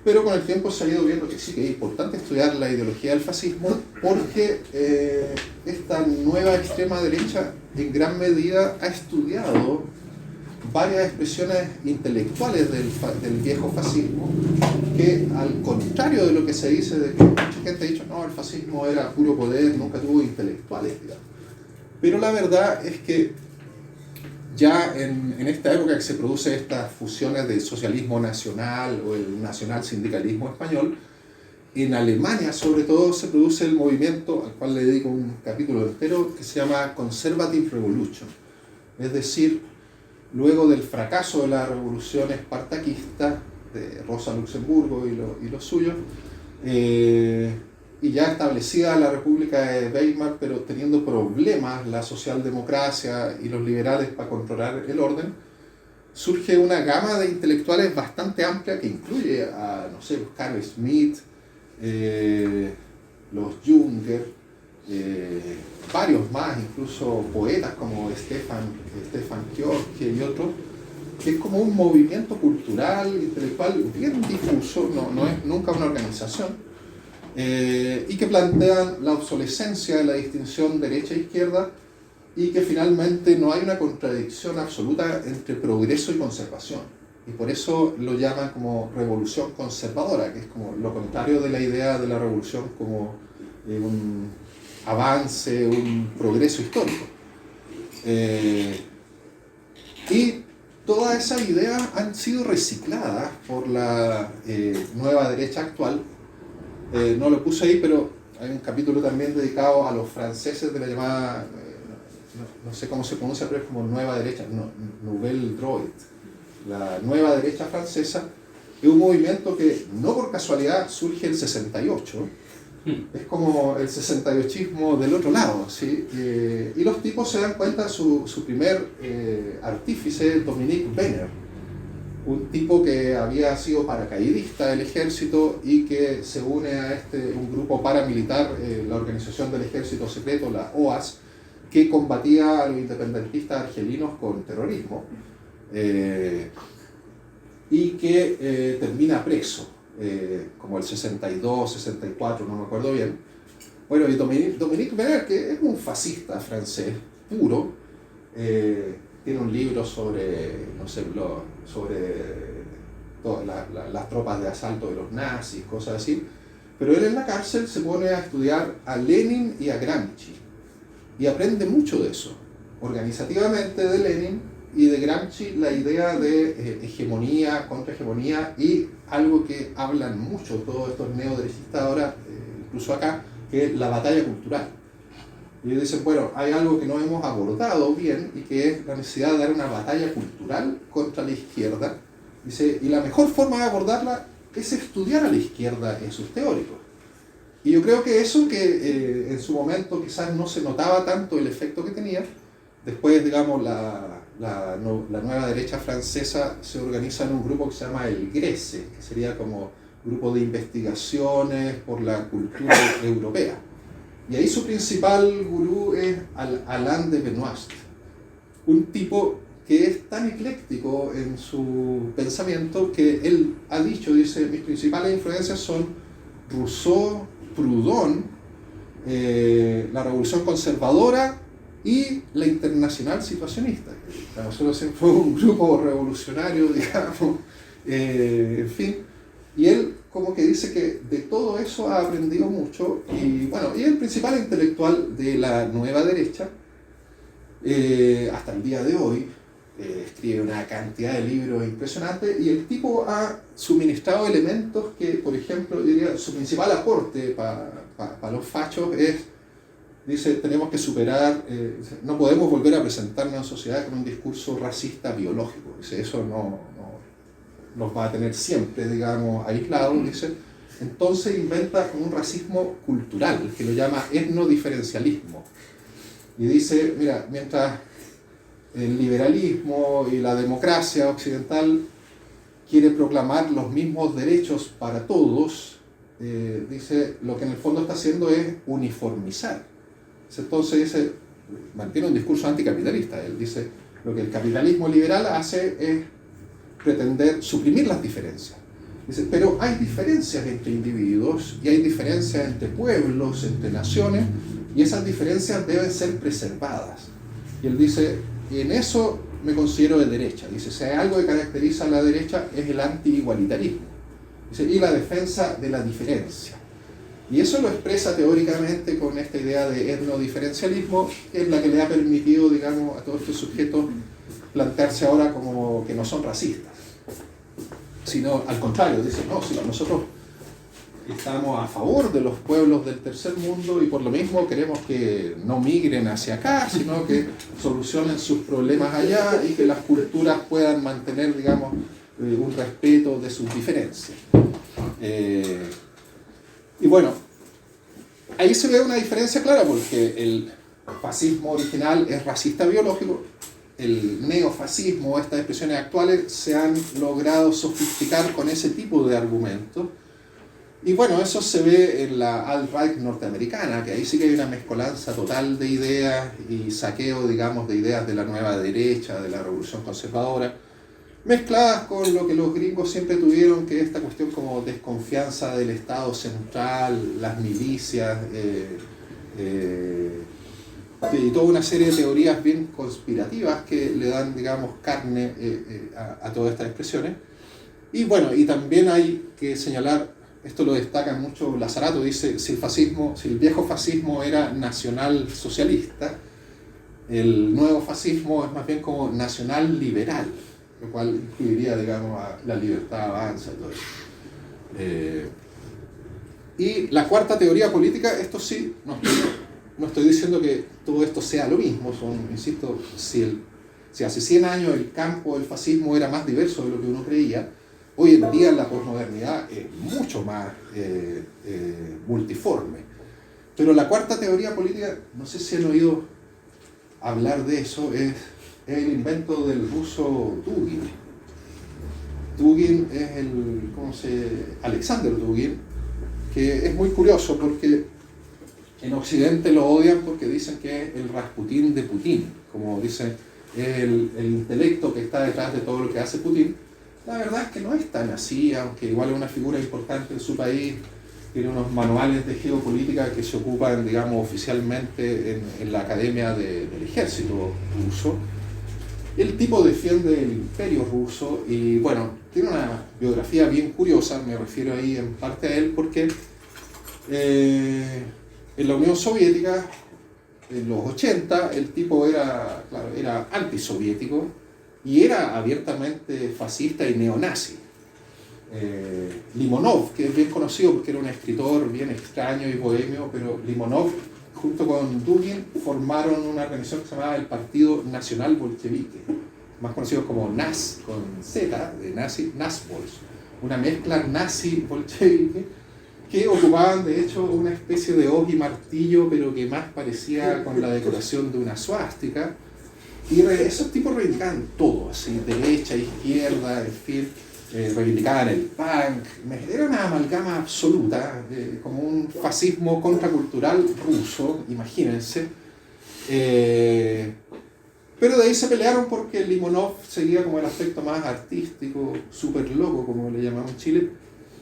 Pero con el tiempo se ha ido viendo que sí, que es importante estudiar la ideología del fascismo porque esta nueva extrema derecha en gran medida ha estudiado varias expresiones intelectuales del viejo fascismo que, al contrario de lo que se dice, de que mucha gente ha dicho, no, el fascismo era puro poder, nunca tuvo intelectuales, digamos. Pero la verdad es que ya en esta época que se producen estas fusiones del socialismo nacional o el nacional sindicalismo español, en Alemania sobre todo se produce el movimiento al cual le dedico un capítulo entero que se llama Conservative Revolution. Es decir, luego del fracaso de la revolución espartaquista de Rosa Luxemburgo y los suyos, y ya establecida la República de Weimar, pero teniendo problemas la socialdemocracia y los liberales para controlar el orden, surge una gama de intelectuales bastante amplia que incluye a, no sé, Carl Schmitt, los Junger, varios más, incluso poetas como Stefan Kjörke y otros, que es como un movimiento cultural, intelectual bien difuso, no es nunca una organización, y que plantean la obsolescencia de la distinción derecha-izquierda y que finalmente no hay una contradicción absoluta entre progreso y conservación. Y por eso lo llaman como revolución conservadora, que es como lo contrario de la idea de la revolución como un avance, un progreso histórico. Y todas esas ideas han sido recicladas por la nueva derecha actual. No lo puse ahí, pero hay un capítulo también dedicado a los franceses de la llamada, no sé cómo se pronuncia, pero es como nueva derecha, Nouvelle Droite. La nueva derecha francesa es un movimiento que no por casualidad surge en el 68, es como el 68ismo del otro lado, ¿sí? Y los tipos se dan cuenta, su primer artífice, Dominique Benner, un tipo que había sido paracaidista del ejército y que se une a un grupo paramilitar, la organización del ejército secreto, la OAS, que combatía a los independentistas argelinos con terrorismo, y que termina preso, como el 62, 64, no me acuerdo bien. Bueno, y Dominique Benner, que es un fascista francés puro, tiene un libro sobre, no sé, sobre todas las tropas de asalto de los nazis, cosas así, pero él en la cárcel se pone a estudiar a Lenin y a Gramsci y aprende mucho de eso, organizativamente de Lenin y de Gramsci la idea de hegemonía, contrahegemonía y algo que hablan mucho todos estos neoderechistas ahora, incluso acá, que es la batalla cultural. Y ellos dicen, bueno, hay algo que no hemos abordado bien y que es la necesidad de dar una batalla cultural contra la izquierda. Dice, y la mejor forma de abordarla es estudiar a la izquierda en sus teóricos. Y yo creo que eso que en su momento quizás no se notaba tanto el efecto que tenía, después, digamos, la nueva derecha francesa se organiza en un grupo que se llama el GRECE, que sería como grupo de investigaciones por la cultura europea. Y ahí su principal gurú es Alain de Benoist, un tipo que es tan ecléctico en su pensamiento que él ha dicho, dice, mis principales influencias son Rousseau, Proudhon, la Revolución Conservadora y la Internacional Situacionista. Para nosotros siempre fue un grupo revolucionario, digamos, en fin. Y él como que dice que de todo eso ha aprendido mucho y bueno, y es el principal intelectual de la nueva derecha hasta el día de hoy. Escribe una cantidad de libros impresionantes y el tipo ha suministrado elementos que, por ejemplo, yo diría, su principal aporte para los fachos es, dice, tenemos que superar, no podemos volver a presentarnos en sociedad con un discurso racista biológico, dice, eso no nos va a tener siempre, digamos, aislados, dice, entonces inventa como un racismo cultural, que lo llama etnodiferencialismo, y dice, mira, mientras el liberalismo y la democracia occidental quiere proclamar los mismos derechos para todos, dice, lo que en el fondo está haciendo es uniformizar. Entonces dice, mantiene un discurso anticapitalista. Él dice, lo que el capitalismo liberal hace es pretender suprimir las diferencias. Dice, pero hay diferencias entre individuos y hay diferencias entre pueblos, entre naciones, y esas diferencias deben ser preservadas. Y él dice, y en eso me considero de derecha. Dice, si hay algo que caracteriza a la derecha es el anti-igualitarismo. Dice, y la defensa de la diferencia. Y eso lo expresa teóricamente con esta idea de etnodiferencialismo, que es la que le ha permitido, digamos, a todos estos sujetos plantearse ahora como que no son racistas. Sino, al contrario, dicen, no, si nosotros estamos a favor de los pueblos del tercer mundo y por lo mismo queremos que no migren hacia acá, sino que solucionen sus problemas allá y que las culturas puedan mantener, digamos, un respeto de sus diferencias. Y bueno, ahí se ve una diferencia clara porque el fascismo original es racista biológico, el neofascismo, estas expresiones actuales, se han logrado sofisticar con ese tipo de argumentos. Y bueno, eso se ve en la alt-right norteamericana, que ahí sí que hay una mezcolanza total de ideas y saqueo, digamos, de ideas de la nueva derecha, de la revolución conservadora, mezcladas con lo que los gringos siempre tuvieron, que es esta cuestión como desconfianza del Estado central, las milicias, y toda una serie de teorías bien conspirativas que le dan, digamos, carne a todas estas expresiones. Y bueno, y también hay que señalar, esto lo destaca mucho Lazzarato, dice, si el viejo fascismo era nacional socialista, el nuevo fascismo es más bien como nacional liberal, lo cual incluiría, digamos, a la libertad avanza y todo eso. Y la cuarta teoría política, esto sí, no estoy diciendo que todo esto sea lo mismo, insisto, si hace 100 años el campo del fascismo era más diverso de lo que uno creía, hoy en día la posmodernidad es mucho más multiforme. Pero la cuarta teoría política, no sé si han oído hablar de eso, es el invento del ruso Dugin. Dugin es Alexander Dugin, que es muy curioso porque en Occidente lo odian porque dicen que es el Rasputín de Putin, como dicen, es el intelecto que está detrás de todo lo que hace Putin. La verdad es que no es tan así, aunque igual es una figura importante en su país, tiene unos manuales de geopolítica que se ocupan, digamos, oficialmente en la academia del ejército ruso. El tipo defiende el imperio ruso y, bueno, tiene una biografía bien curiosa, me refiero ahí en parte a él, porque en la Unión Soviética, en los 80, el tipo era antisoviético y era abiertamente fascista y neonazi. Limonov, que es bien conocido porque era un escritor bien extraño y bohemio, pero Limonov junto con Dugin formaron una organización que se llamaba el Partido Nacional Bolchevique, más conocido como NAS, con Z, de nazi, Nazbols, una mezcla nazi-bolchevique, que ocupaban de hecho una especie de hoz y martillo, pero que más parecía con la decoración de una suástica. Y esos tipos reivindicaban todo, así, derecha, izquierda, en fin. reivindicaban el punk, era una amalgama absoluta, como un fascismo contracultural ruso, imagínense. Pero de ahí se pelearon porque Limonov seguía como el aspecto más artístico, súper loco, como le llamamos en Chile,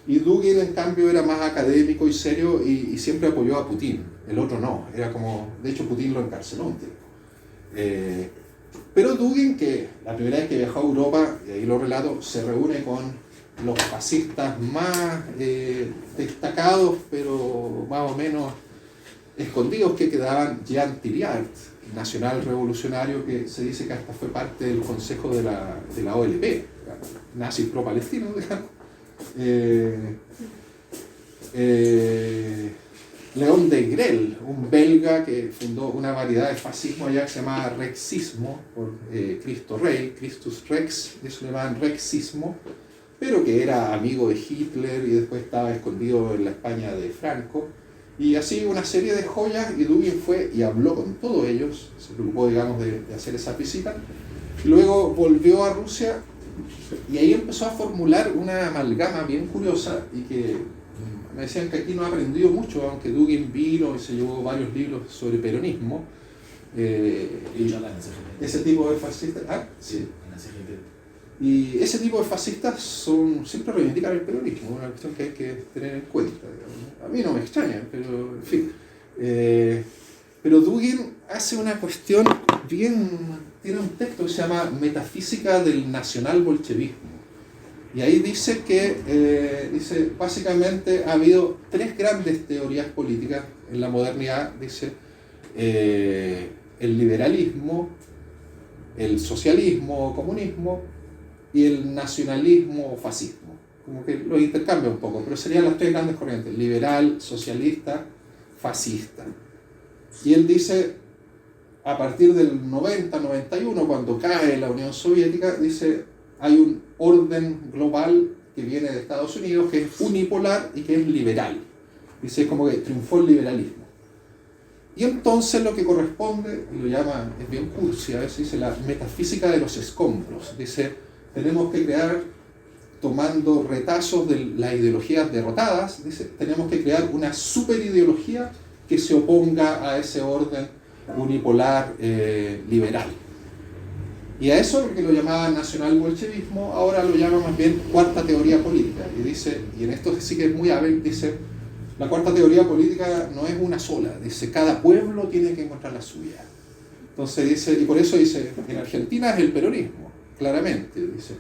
y Dugin en cambio era más académico y serio y siempre apoyó a Putin. El otro no, era como, de hecho Putin lo encarceló un tiempo. Pero Dugin, que la primera vez que viajó a Europa, y ahí lo relato, se reúne con los fascistas más destacados, pero más o menos escondidos que quedaban. Jean Thiriart, nacional revolucionario, que se dice que hasta fue parte del consejo de la OLP, nazi pro-palestino, digamos. León de Grel, un belga que fundó una variedad de fascismo allá que se llamaba Rexismo, por Cristo Rey, Christus Rex, eso le llamaban Rexismo, pero que era amigo de Hitler y después estaba escondido en la España de Franco. Y así una serie de joyas, y Dugin fue y habló con todos ellos, se preocupó, digamos, de hacer esa visita. Luego volvió a Rusia y ahí empezó a formular una amalgama bien curiosa y que me decían que aquí no ha aprendido mucho, aunque Dugin vino y se llevó varios libros sobre peronismo. Ese tipo de fascistas... Ah, sí. Y ese tipo de fascistas siempre reivindican el peronismo, una cuestión que hay que tener en cuenta, digamos. A mí no me extraña, pero en fin. Pero Dugin hace una cuestión bien... Tiene un texto que se llama Metafísica del Nacional Bolchevismo. Y ahí dice que, básicamente ha habido tres grandes teorías políticas en la modernidad. Dice, el liberalismo, el socialismo o comunismo y el nacionalismo o fascismo. Como que lo intercambia un poco, pero serían las tres grandes corrientes: liberal, socialista, fascista. Y él dice, a partir del 90-91, cuando cae la Unión Soviética, dice, hay un orden global que viene de Estados Unidos, que es unipolar y que es liberal. Dice, es como que triunfó el liberalismo. Y entonces lo que corresponde, y lo llama, es bien cursi, a veces dice la metafísica de los escombros. Dice, tenemos que crear, tomando retazos de las ideologías derrotadas, dice, tenemos que crear una superideología que se oponga a ese orden unipolar liberal. Y a eso, que lo llamaba nacional bolchevismo, ahora lo llama más bien cuarta teoría política. Y dice, y en esto sí que es muy hábil, dice, la cuarta teoría política no es una sola, dice, cada pueblo tiene que encontrar la suya. Entonces dice, y por eso dice, en Argentina es el peronismo, claramente, dice.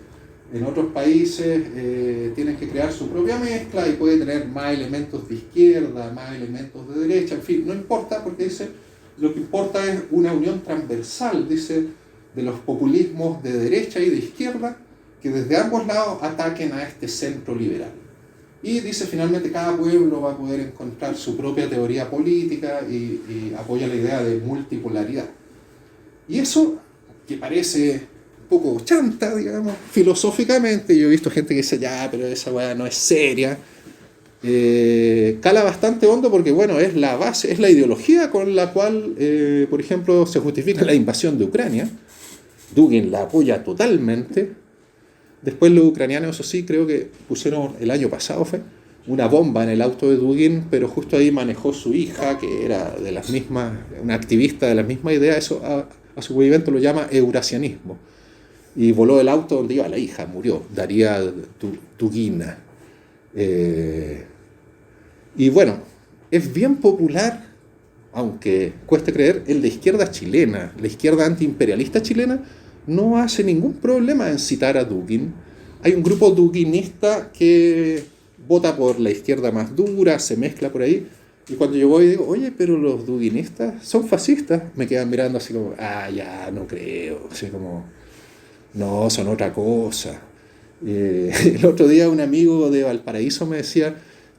En otros países tienen que crear su propia mezcla y puede tener más elementos de izquierda, más elementos de derecha, en fin, no importa, porque dice, lo que importa es una unión transversal, dice, de los populismos de derecha y de izquierda, que desde ambos lados ataquen a este centro liberal. Y dice, finalmente cada pueblo va a poder encontrar su propia teoría política y apoya la idea de multipolaridad. Y eso, que parece un poco chanta, digamos, filosóficamente, yo he visto gente que dice, ya, pero esa weá no es seria, cala bastante hondo porque, bueno, es la base, es la ideología con la cual, por ejemplo, se justifica la invasión de Ucrania. Dugin la apoya totalmente. Después los ucranianos, eso sí, creo que pusieron el año pasado, fue una bomba en el auto de Dugin, pero justo ahí manejó su hija, que era de las mismas, una activista de la misma idea. Eso a su movimiento lo llama eurasianismo. Y voló el auto donde iba la hija, murió, Daria Dugina. Y bueno, es bien popular, aunque cueste creer, el de izquierda chilena, la izquierda antiimperialista chilena, no hace ningún problema en citar a Dugin. Hay un grupo duginista que vota por la izquierda más dura, se mezcla por ahí, y cuando yo voy y digo, oye, pero los duginistas son fascistas, me quedan mirando así como, ya, no creo, así como, no, son otra cosa. El otro día un amigo de Valparaíso me decía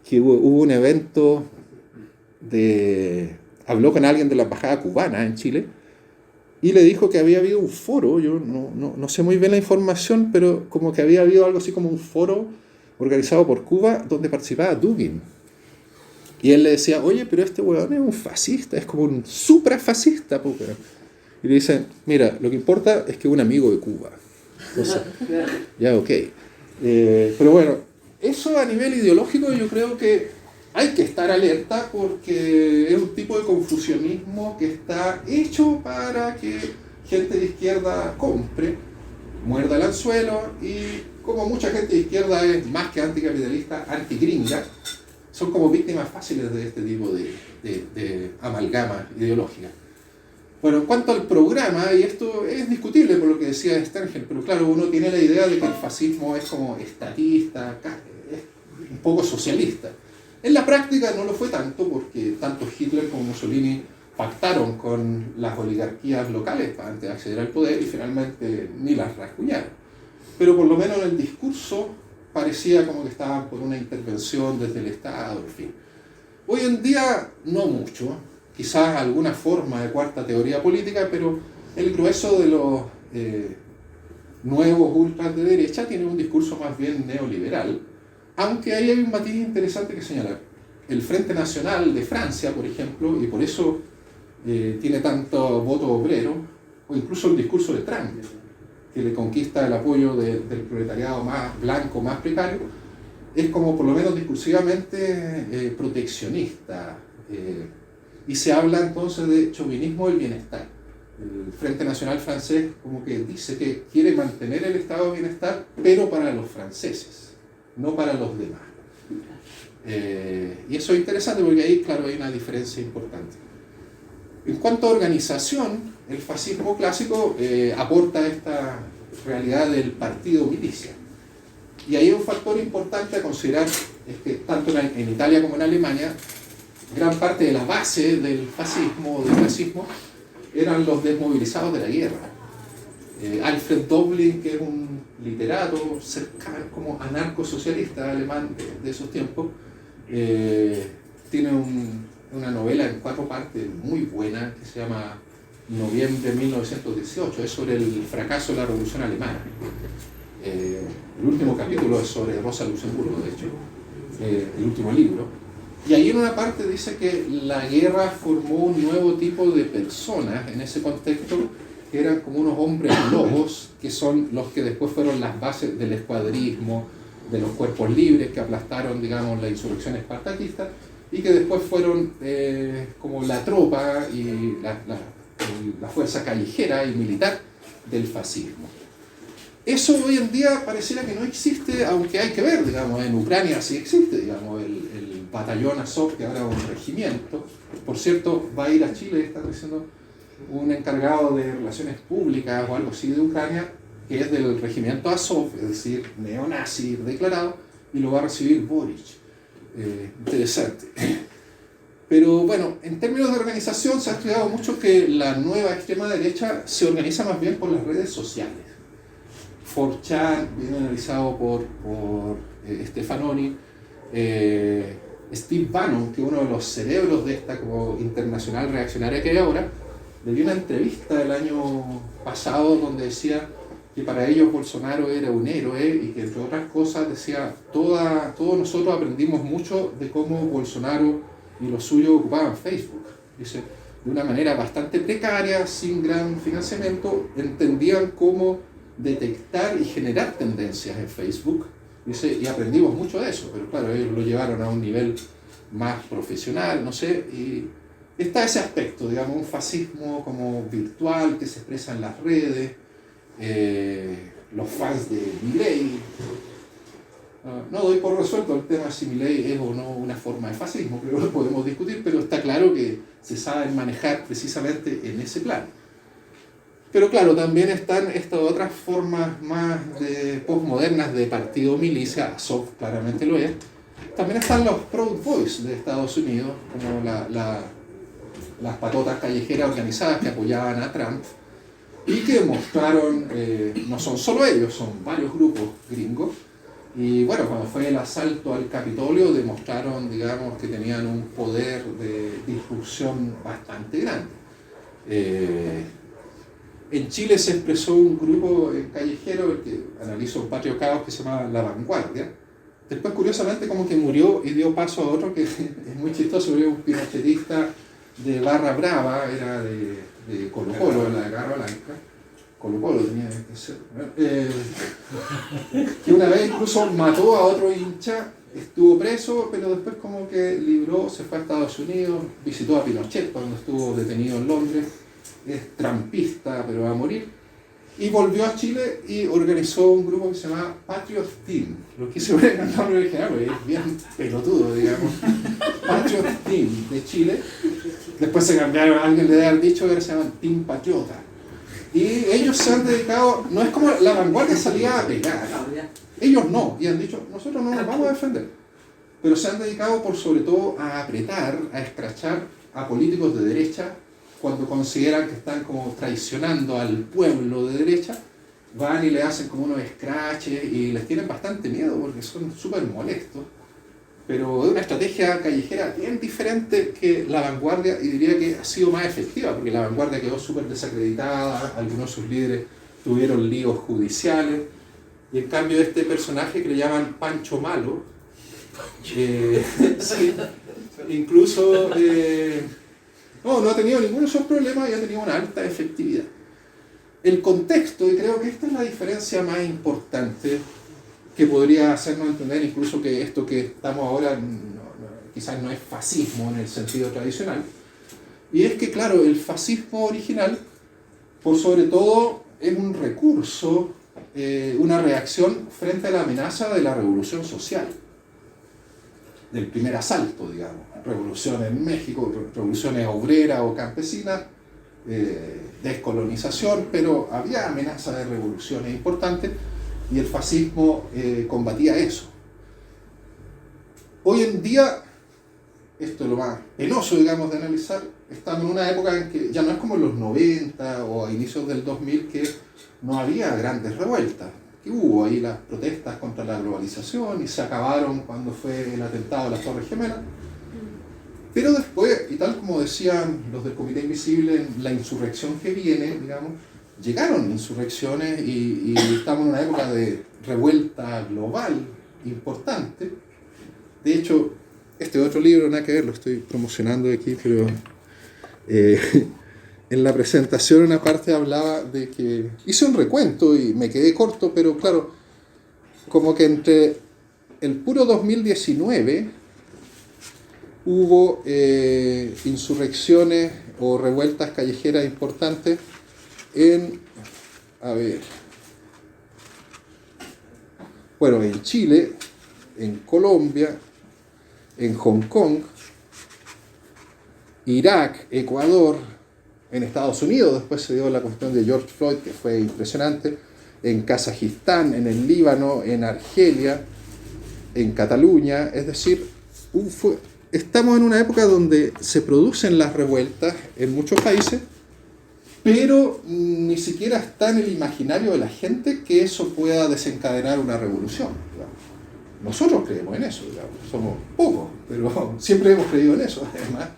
que hubo un evento habló con alguien de la embajada cubana en Chile y le dijo que había habido un foro, yo no sé muy bien la información, pero como que había habido algo así como un foro organizado por Cuba donde participaba Dugin. Y él le decía, oye, pero este huevón es un fascista, es como un suprafascista. Y le dicen, mira, lo que importa es que es un amigo de Cuba. Entonces, ya, ok. Pero bueno, eso a nivel ideológico yo creo que hay que estar alerta porque es un tipo de confusionismo que está hecho para que gente de izquierda compre, muerda el anzuelo y como mucha gente de izquierda es más que anticapitalista, antigringa, son como víctimas fáciles de este tipo de amalgama ideológica. Bueno, en cuanto al programa, y esto es discutible por lo que decía Stengel, pero claro, uno tiene la idea de que el fascismo es como estatista, es un poco socialista. En la práctica no lo fue tanto porque tanto Hitler como Mussolini pactaron con las oligarquías locales para antes de acceder al poder y finalmente ni las rasguñaron. Pero por lo menos en el discurso parecía como que estaban por una intervención desde el Estado, en fin. Hoy en día no mucho, quizás alguna forma de cuarta teoría política, pero el grueso de los nuevos ultras de derecha tiene un discurso más bien neoliberal, aunque ahí hay un matiz interesante que señalar. El Frente Nacional de Francia, por ejemplo, y por eso tiene tanto voto obrero, o incluso el discurso de Trump, que le conquista el apoyo del proletariado más blanco, más precario, es como por lo menos discursivamente proteccionista. Y se habla entonces de chauvinismo del bienestar. El Frente Nacional francés como que dice que quiere mantener el estado de bienestar, pero para los franceses, no para los demás. Y eso es interesante porque ahí, claro, hay una diferencia importante. En cuanto a organización, el fascismo clásico aporta esta realidad del partido milicia. Y ahí hay un factor importante a considerar, es que tanto en Italia como en Alemania, gran parte de la base del fascismo o del nazismo eran los desmovilizados de la guerra. Alfred Doblin, que es un literato cercano, como anarcosocialista alemán de esos tiempos, tiene una novela en 4 partes muy buena que se llama Noviembre de 1918, es sobre el fracaso de la Revolución Alemana. El último capítulo es sobre Rosa Luxemburgo, de hecho, el último libro. Y ahí en una parte dice que la guerra formó un nuevo tipo de personas en ese contexto, que eran como unos hombres lobos, que son los que después fueron las bases del escuadrismo, de los cuerpos libres que aplastaron, digamos, la insurrección espartaquista, y que después fueron como la tropa y la fuerza callejera y militar del fascismo. Eso hoy en día pareciera que no existe, aunque hay que ver, digamos, en Ucrania sí existe, digamos, el batallón Azov, que ahora es un regimiento. Por cierto, va a ir a Chile, está diciendo un encargado de relaciones públicas o algo así de Ucrania, que es del regimiento Azov, es decir, neonazi declarado, y lo va a recibir Boric. Interesante. Pero bueno, en términos de organización se ha estudiado mucho que la nueva extrema derecha se organiza más bien por las redes sociales. 4chan, bien analizado por Stefanoni, Steve Bannon, que es uno de los cerebros de esta como internacional reaccionaria que hay ahora, le dio una entrevista el año pasado donde decía que para ellos Bolsonaro era un héroe y que entre otras cosas decía, todos nosotros aprendimos mucho de cómo Bolsonaro y los suyos ocupaban Facebook. Dice, de una manera bastante precaria, sin gran financiamiento, entendían cómo detectar y generar tendencias en Facebook. Dice, y aprendimos mucho de eso, pero claro, ellos lo llevaron a un nivel más profesional, no sé, y está ese aspecto, digamos, un fascismo como virtual que se expresa en las redes, los fans de Milei. No doy por resuelto el tema si Milei es o no una forma de fascismo, creo que lo podemos discutir, pero está claro que se sabe manejar precisamente en ese plan. Pero claro, también están estas otras formas más postmodernas de partido milicia, Azov claramente lo es. También están los Proud Boys de Estados Unidos, como las patotas callejeras organizadas que apoyaban a Trump y que mostraron, no son solo ellos, son varios grupos gringos. Y bueno, cuando fue el asalto al Capitolio demostraron, digamos, que tenían un poder de disrupción bastante grande. En Chile se expresó un grupo callejero que analizó un patrio caos que se llama La Vanguardia. Después, curiosamente, como que murió y dio paso a otro que es muy chistoso, era un pinochetista de Barra Brava, era de Colo Colo, la de Garra Blanca, Colo-Colo tenía que ser, que una vez incluso mató a otro hincha, estuvo preso, pero después como que libró, se fue a Estados Unidos, visitó a Pinochet cuando estuvo detenido en Londres, es trampista, pero va a morir, y volvió a Chile y organizó un grupo que se llama Patriot Team. Lo quise ver en el nombre original, porque es bien pelotudo, digamos. Patriot Team de Chile. Después se cambiaron, alguien le debe haber dicho que ahora se llaman Team Patriota. Y ellos se han dedicado, no es como la vanguardia salía a pegar, ellos no, y han dicho, nosotros no nos vamos a defender, pero se han dedicado por sobre todo a apretar, a escrachar a políticos de derecha cuando consideran que están como traicionando al pueblo de derecha, van y le hacen como unos escraches y les tienen bastante miedo porque son súper molestos, pero es una estrategia callejera bien diferente que la vanguardia, y diría que ha sido más efectiva porque la vanguardia quedó súper desacreditada, algunos de sus líderes tuvieron líos judiciales, y en cambio este personaje que le llaman Pancho Malo, sí, incluso no ha tenido ninguno de esos problemas y ha tenido una alta efectividad. El contexto, y creo que esta es la diferencia más importante que podría hacernos entender incluso que esto que estamos ahora quizás no es fascismo en el sentido tradicional, y es que claro, el fascismo original por sobre todo es un recurso, una reacción frente a la amenaza de la revolución social, del primer asalto, digamos, revolución en México, revoluciones obreras o campesinas, descolonización, pero había amenaza de revoluciones importantes y el fascismo combatía eso. Hoy en día, esto es lo más penoso, digamos, de analizar, estamos en una época en que ya no es como en los 90 o a inicios del 2000 que no había grandes revueltas, que hubo ahí las protestas contra la globalización y se acabaron cuando fue el atentado a las Torres Gemelas. Pero después, y tal como decían los del Comité Invisible, la insurrección que viene, digamos, llegaron insurrecciones y estamos en una época de revuelta global importante. De hecho, este otro libro, nada que ver, lo estoy promocionando aquí, pero en la presentación una parte hablaba de que hice un recuento y me quedé corto, pero claro, como que entre el puro 2019 hubo insurrecciones o revueltas callejeras importantes en Chile, en Colombia, en Hong Kong, Irak, Ecuador, en Estados Unidos, después se dio la cuestión de George Floyd, que fue impresionante, en Kazajistán, en el Líbano, en Argelia, en Cataluña, es decir, estamos en una época donde se producen las revueltas en muchos países, pero ni siquiera está en el imaginario de la gente que eso pueda desencadenar una revolución, digamos. Nosotros creemos en eso, digamos. Somos pocos, pero siempre hemos creído en eso, además.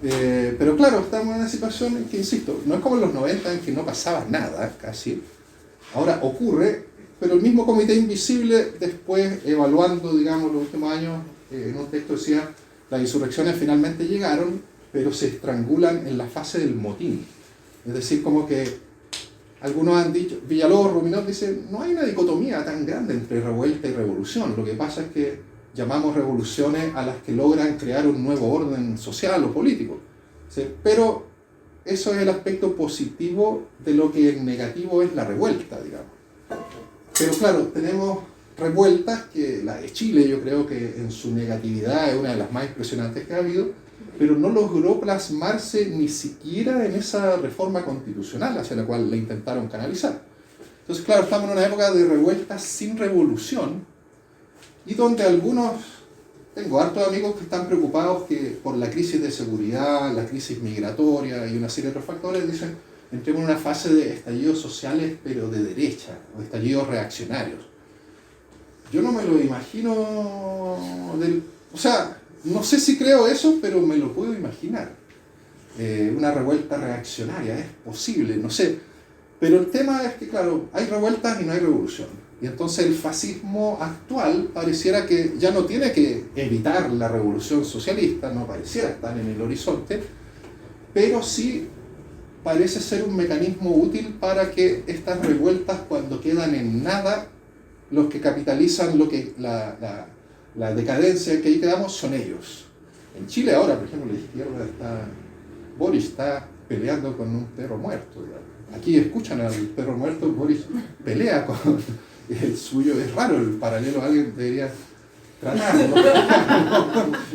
Pero claro, estamos en una situación en que, insisto, no es como en los 90 en que no pasaba nada, casi. Ahora ocurre, pero el mismo Comité Invisible, después, evaluando, digamos, los últimos años, en un texto decía, las insurrecciones finalmente llegaron, pero se estrangulan en la fase del motín. Es decir, como que algunos han dicho, Villalobos, Ruminot dice, no hay una dicotomía tan grande entre revuelta y revolución. Lo que pasa es que llamamos revoluciones a las que logran crear un nuevo orden social o político. ¿Sí? Pero eso es el aspecto positivo de lo que en negativo es la revuelta, digamos. Pero claro, tenemos revueltas que la de Chile yo creo que en su negatividad es una de las más impresionantes que ha habido, pero no logró plasmarse ni siquiera en esa reforma constitucional hacia la cual la intentaron canalizar. Entonces, claro, estamos en una época de revueltas sin revolución y donde tengo hartos amigos que están preocupados que por la crisis de seguridad, la crisis migratoria y una serie de otros factores, dicen, entremos en una fase de estallidos sociales, pero de derecha, o estallidos reaccionarios. Yo no me lo imagino, o sea, no sé si creo eso, pero me lo puedo imaginar. Una revuelta reaccionaria, es posible, no sé. Pero el tema es que, claro, hay revueltas y no hay revolución. Y entonces el fascismo actual pareciera que ya no tiene que evitar la revolución socialista, no pareciera estar en el horizonte, pero sí parece ser un mecanismo útil para que estas revueltas, cuando quedan en nada, los que capitalizan la decadencia en que ahí quedamos son ellos. En Chile ahora, por ejemplo, la izquierda Boris está peleando con un perro muerto. Aquí escuchan al perro muerto, Boris pelea con el suyo. Es raro el paralelo, alguien debería tratarlo.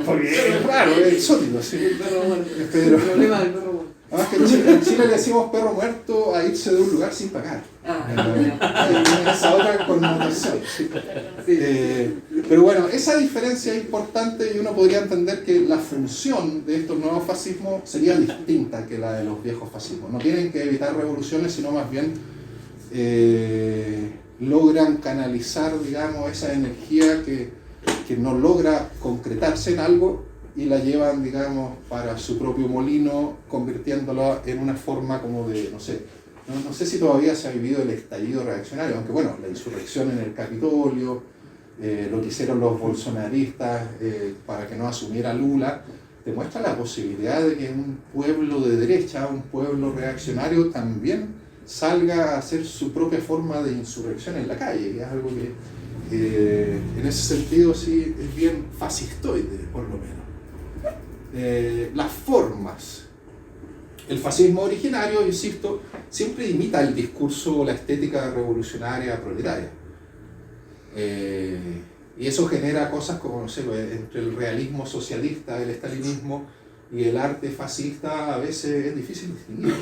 Porque es raro, es exótico. ¿Sí? El perro muerto. Pero, El problema del perro muerto. además que en Chile le decimos perro muerto a irse de un lugar sin pagar. Esa otra connotación. ¿Sí? Pero bueno, esa diferencia es importante y uno podría entender que la función de estos nuevos fascismos sería distinta que la de los viejos fascismos. No tienen que evitar revoluciones, sino más bien logran canalizar, digamos, esa energía que no logra concretarse en algo y la llevan, digamos, para su propio molino, convirtiéndola en una forma como de, no sé si todavía se ha vivido el estallido reaccionario, aunque bueno, la insurrección en el Capitolio, lo que hicieron los bolsonaristas para que no asumiera Lula, demuestra la posibilidad de que un pueblo de derecha, un pueblo reaccionario también salga a hacer su propia forma de insurrección en la calle, que es algo que en ese sentido sí es bien fascistoide, por lo menos. Las formas. El fascismo originario, insisto, siempre imita el discurso o la estética revolucionaria proletaria. Y eso genera cosas como, no sé, entre el realismo socialista, el estalinismo y el arte fascista, a veces es difícil distinguir.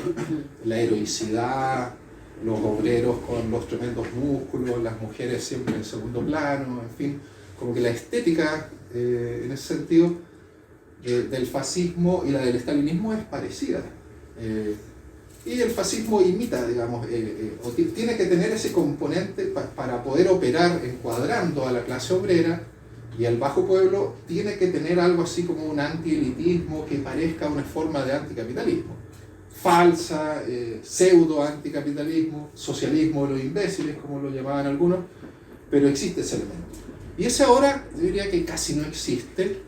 La heroicidad, los obreros con los tremendos músculos, las mujeres siempre en segundo plano, en fin, como que la estética, en ese sentido, del fascismo y la del estalinismo es parecida. Y el fascismo imita, digamos, o tiene que tener ese componente para poder operar encuadrando a la clase obrera y al bajo pueblo, tiene que tener algo así como un antielitismo que parezca una forma de anticapitalismo. Falsa, pseudo anticapitalismo, socialismo de los imbéciles, como lo llamaban algunos, pero existe ese elemento. Y ese ahora, yo diría que casi no existe.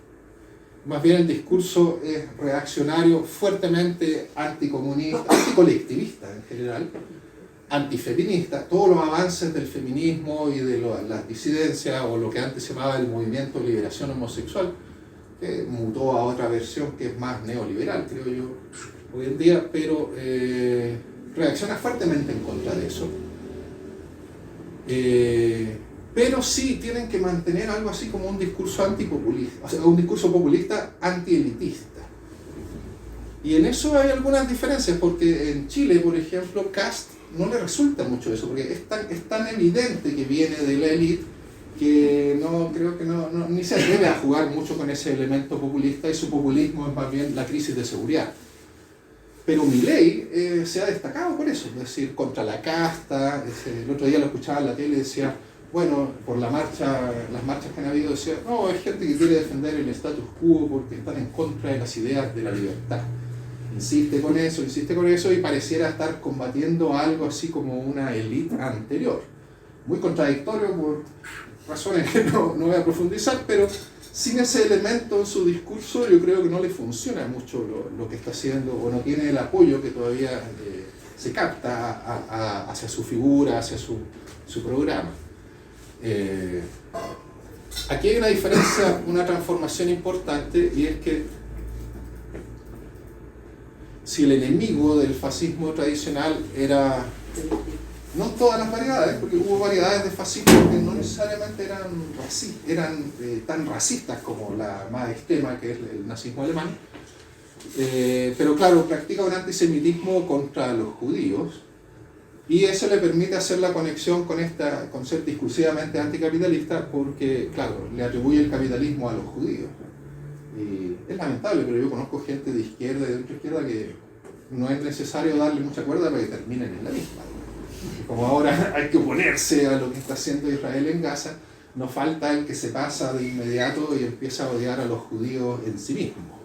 Más bien el discurso es reaccionario, fuertemente anticomunista, anticolectivista en general, antifeminista. Todos los avances del feminismo y de las disidencias, o lo que antes se llamaba el movimiento de liberación homosexual, que mutó a otra versión que es más neoliberal, creo yo, hoy en día, pero reacciona fuertemente en contra de eso. Pero sí tienen que mantener algo así como un discurso antipopulista, o sea, un discurso populista antielitista. Y en eso hay algunas diferencias, porque en Chile, por ejemplo, Kast no le resulta mucho eso, porque es tan evidente que viene de la élite que no creo que ni se atreve a jugar mucho con ese elemento populista, y su populismo es más bien la crisis de seguridad. Pero Milei se ha destacado por eso, es decir, contra la casta. El otro día lo escuchaba en la tele y decía, bueno, por las marchas que han habido, decía, no, hay gente que quiere defender el status quo porque están en contra de las ideas de la libertad. Insiste con eso y pareciera estar combatiendo algo así como una élite anterior. Muy contradictorio por razones que no voy a profundizar, pero sin ese elemento en su discurso yo creo que no le funciona mucho lo que está haciendo, o no tiene el apoyo que todavía se capta hacia su figura, hacia su programa. Aquí hay una diferencia, una transformación importante, y es que si el enemigo del fascismo tradicional era, no todas las variedades, porque hubo variedades de fascismo que no necesariamente eran tan racistas como la más extrema, que es el nazismo alemán, pero claro, practica un antisemitismo contra los judíos, y eso le permite hacer la conexión con ser discursivamente anticapitalista, porque, claro, le atribuye el capitalismo a los judíos. Y es lamentable, pero yo conozco gente de izquierda y de ultraizquierda que no es necesario darle mucha cuerda para que terminen en la misma. Como ahora hay que oponerse a lo que está haciendo Israel en Gaza, no falta el que se pasa de inmediato y empieza a odiar a los judíos en sí mismo.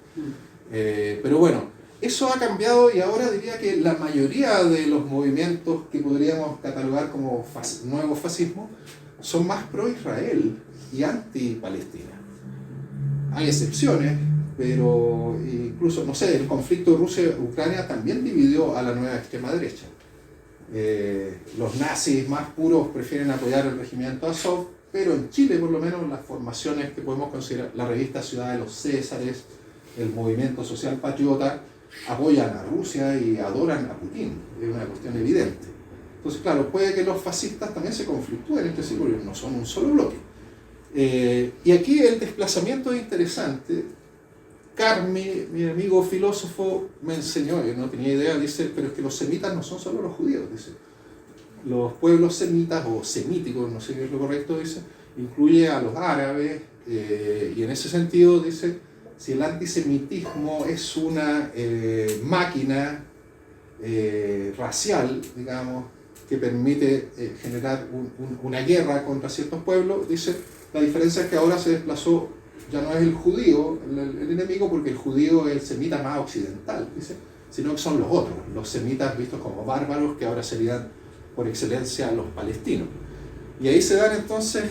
Pero bueno, eso ha cambiado, y ahora diría que la mayoría de los movimientos que podríamos catalogar como nuevo fascismo son más pro-Israel y anti-Palestina. Hay excepciones, pero incluso, no sé, el conflicto de Rusia-Ucrania también dividió a la nueva extrema derecha. Los nazis más puros prefieren apoyar el regimiento Azov, pero en Chile, por lo menos, las formaciones que podemos considerar, la revista Ciudad de los Césares, el movimiento social patriota, apoyan a Rusia y adoran a Putin. Es una cuestión evidente. Entonces, claro, puede que los fascistas también se conflictúen entre sí, porque no son un solo bloque. Y aquí el desplazamiento es interesante. Carmi, mi amigo filósofo, me enseñó, yo no tenía idea, dice, pero es que los semitas no son solo los judíos, dice. Los pueblos semitas o semíticos, no sé qué es lo correcto, dice, incluye a los árabes, y en ese sentido, dice, si el antisemitismo es una máquina racial, digamos, que permite generar una guerra contra ciertos pueblos, dice, la diferencia es que ahora se desplazó, ya no es el judío el enemigo, porque el judío es el semita más occidental, dice, sino que son los otros, los semitas vistos como bárbaros, que ahora serían por excelencia los palestinos. Y ahí se dan entonces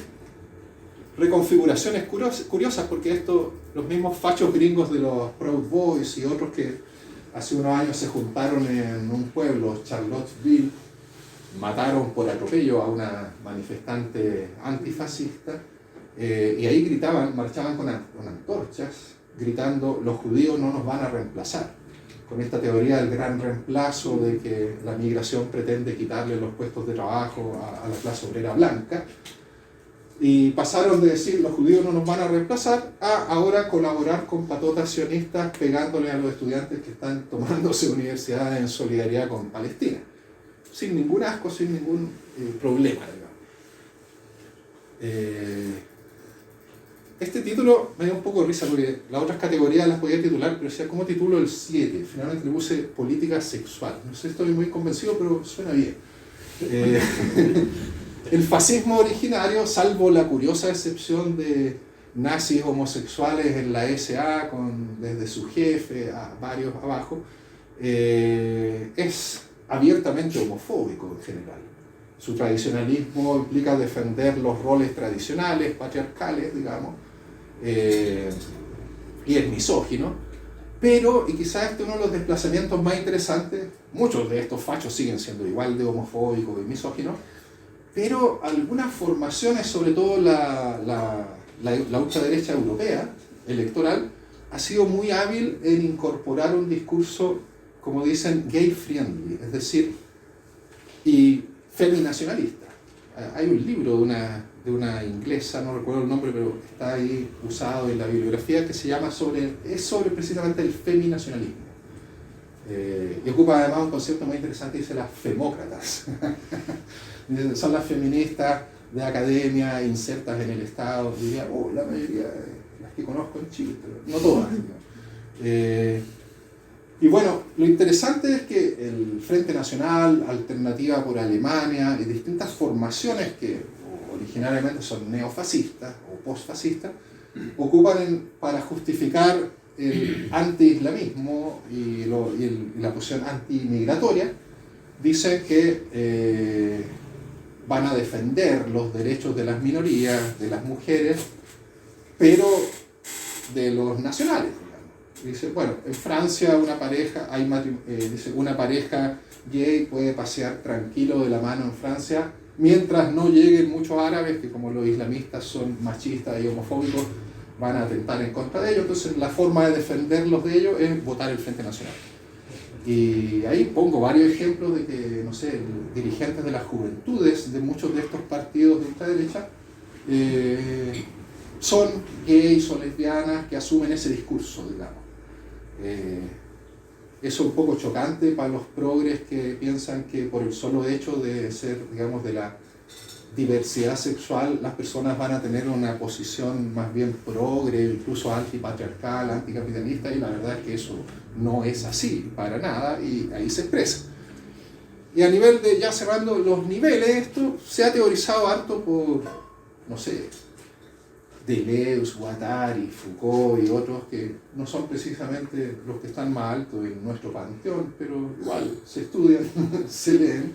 reconfiguraciones curiosas, porque los mismos fachos gringos de los Proud Boys y otros que hace unos años se juntaron en un pueblo, Charlottesville, mataron por atropello a una manifestante antifascista, y ahí gritaban, marchaban con antorchas, gritando, los judíos no nos van a reemplazar, con esta teoría del gran reemplazo, de que la migración pretende quitarle los puestos de trabajo a la clase obrera blanca. Y pasaron de decir los judíos no nos van a reemplazar a ahora colaborar con patotas sionistas pegándole a los estudiantes que están tomándose universidades en solidaridad con Palestina. Sin ningún asco, sin ningún problema, digamos. Este título me dio un poco de risa porque las otras categorías las podía titular, pero decía, ¿cómo titulo el 7? Finalmente le puse política sexual. No sé, estoy muy convencido, pero suena bien. El fascismo originario, salvo la curiosa excepción de nazis homosexuales en la SA, desde su jefe a varios abajo, es abiertamente homofóbico en general. Su tradicionalismo implica defender los roles tradicionales, patriarcales, digamos, y es misógino. Pero, y quizás este es uno de los desplazamientos más interesantes, muchos de estos fachos siguen siendo igual de homofóbicos y misóginos, pero algunas formaciones, sobre todo la ultraderecha europea, electoral, ha sido muy hábil en incorporar un discurso, como dicen, gay-friendly, es decir, y feminacionalista. Hay un libro de una inglesa, no recuerdo el nombre, pero está ahí usado en la bibliografía, que se llama sobre precisamente el feminacionalismo. Y ocupa además un concepto muy interesante, dice las femócratas. Son las feministas de academia insertas en el Estado, diría, la mayoría de las que conozco en Chile, pero no todas. Y bueno, lo interesante es que el Frente Nacional, Alternativa por Alemania y distintas formaciones que originariamente son neofascistas o postfascistas, ocupan para justificar el anti-islamismo y la posición anti-migratoria, dicen que van a defender los derechos de las minorías, de las mujeres, pero de los nacionales. Dice, bueno, en Francia una pareja gay puede pasear tranquilo de la mano en Francia, mientras no lleguen muchos árabes que, como los islamistas son machistas y homofóbicos, van a atentar en contra de ellos. Entonces la forma de defenderlos de ellos es votar el Frente Nacional. Y ahí pongo varios ejemplos de que, no sé, dirigentes de las juventudes de muchos de estos partidos de ultraderecha son gays o lesbianas que asumen ese discurso, digamos. Eso es un poco chocante para los progres que piensan que por el solo hecho de ser, digamos, de la diversidad sexual, las personas van a tener una posición más bien progre, incluso antipatriarcal, anticapitalista, y la verdad es que eso no es así para nada, y ahí se expresa. Y a nivel de, ya cerrando los niveles, esto se ha teorizado harto por, no sé, Deleuze, Guattari, Foucault y otros que no son precisamente los que están más altos en nuestro panteón, pero igual se estudian, se leen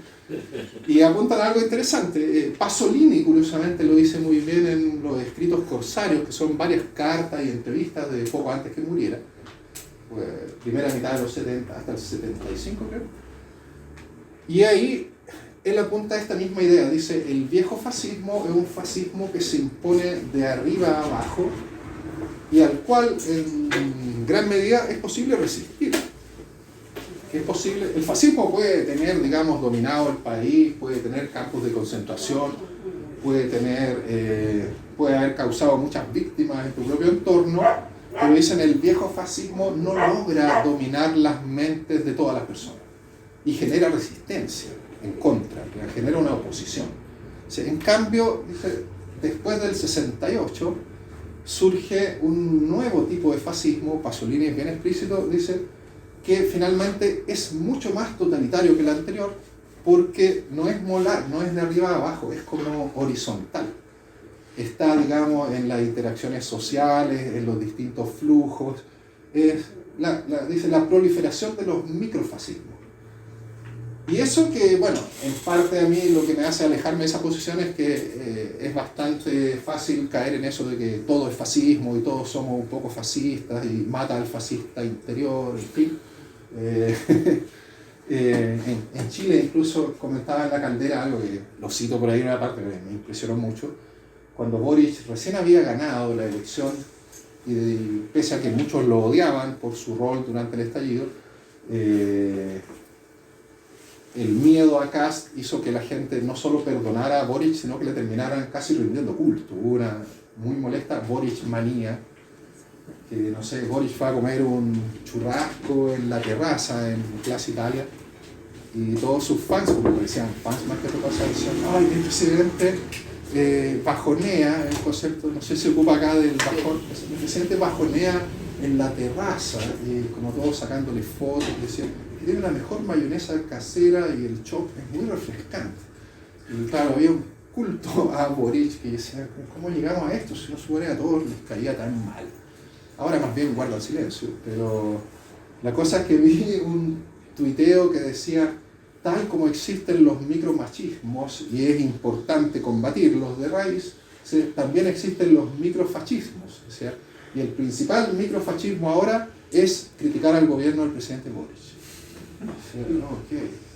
y apuntan a algo interesante. Pasolini, curiosamente, lo dice muy bien en los escritos corsarios, que son varias cartas y entrevistas de poco antes que muriera, primera mitad de los 70 hasta el 75 creo, y ahí él apunta a esta misma idea. Dice: el viejo fascismo es un fascismo que se impone de arriba a abajo y al cual en gran medida es posible resistir. Es posible, el fascismo puede tener, digamos, dominado el país, puede tener campos de concentración, puede haber causado muchas víctimas en tu propio entorno, pero dicen el viejo fascismo no logra dominar las mentes de todas las personas y genera resistencia en contra, genera una oposición. O sea, en cambio, dice, después del 68 surge un nuevo tipo de fascismo. Pasolini es bien explícito, dice que finalmente es mucho más totalitario que el anterior, porque no es molar, no es de arriba a abajo, es como horizontal. Está, digamos, en las interacciones sociales, en los distintos flujos. Es dice la proliferación de los microfascismos. Y eso que, bueno, en parte a mí lo que me hace alejarme de esa posición es que es bastante fácil caer en eso de que todo es fascismo y todos somos un poco fascistas y mata al fascista interior, en fin. En Chile incluso comentaba en La Caldera algo que lo cito por ahí en una parte que me impresionó mucho. Cuando Boric recién había ganado la elección y pese a que muchos lo odiaban por su rol durante el estallido, el miedo a Kast hizo que la gente no solo perdonara a Boric, sino que le terminaran casi rindiendo culto. Hubo una muy molesta Boric manía, que no sé, Boric fue a comer un churrasco en la terraza en Plaza Italia y todos sus fans, como decían fans más que otra cosa, decían: ay, el presidente bajonea, el concepto, no sé si se ocupa acá del bajón, el presidente bajonea en la terraza, como todos sacándole fotos, y decían: tiene la mejor mayonesa casera y el chop es muy refrescante. Y claro, había un culto a Boric que decía: ¿cómo llegamos a esto? Si no supone a todos les caía tan mal. Ahora más bien guarda el silencio, pero la cosa es que vi un tuiteo que decía: tal como existen los micromachismos y es importante combatirlos de raíz, también existen los microfascismos. O sea, y el principal microfascismo ahora es criticar al gobierno del presidente Boric.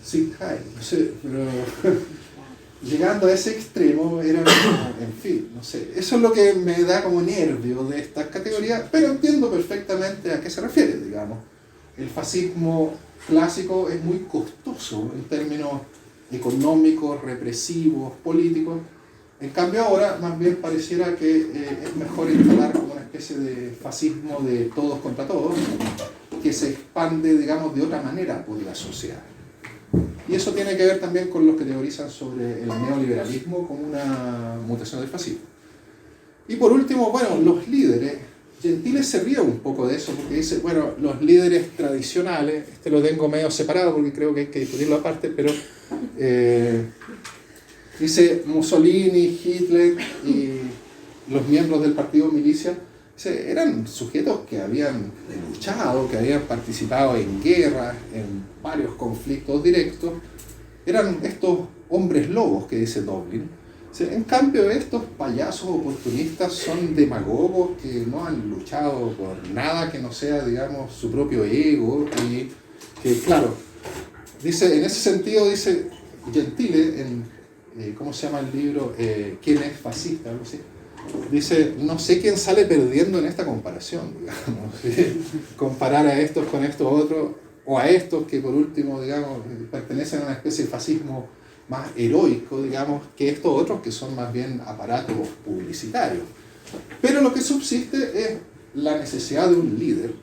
Sí, no sé, pero llegando a ese extremo era como, en fin, no sé, eso es lo que me da como nervio de estas categorías, pero entiendo perfectamente a qué se refiere, digamos. El fascismo clásico es muy costoso en términos económicos, represivos, políticos. En cambio ahora más bien pareciera que es mejor instalar como una especie de fascismo de todos contra todos, que se expande, digamos, de otra manera por la sociedad. Y eso tiene que ver también con los que teorizan sobre el neoliberalismo como una mutación del fascismo. Y por último, bueno, los líderes. Gentile se ríe un poco de eso porque dice, bueno, los líderes tradicionales, lo tengo medio separado porque creo que hay que discutirlo aparte, pero dice Mussolini, Hitler y los miembros del partido milicia, eran sujetos que habían luchado, que habían participado en guerras, en varios conflictos directos. Eran estos hombres lobos que dice Doblin. En cambio, estos payasos oportunistas son demagogos que no han luchado por nada que no sea, digamos, su propio ego. Y que, claro, dice, en ese sentido, dice Gentile, en, ¿cómo se llama el libro? ¿Quién es fascista? Algo así. Dice, no sé quién sale perdiendo en esta comparación, digamos. Comparar a estos con estos otros, o a estos que por último, digamos, pertenecen a una especie de fascismo más heroico, digamos, que estos otros que son más bien aparatos publicitarios. Pero lo que subsiste es la necesidad de un líder,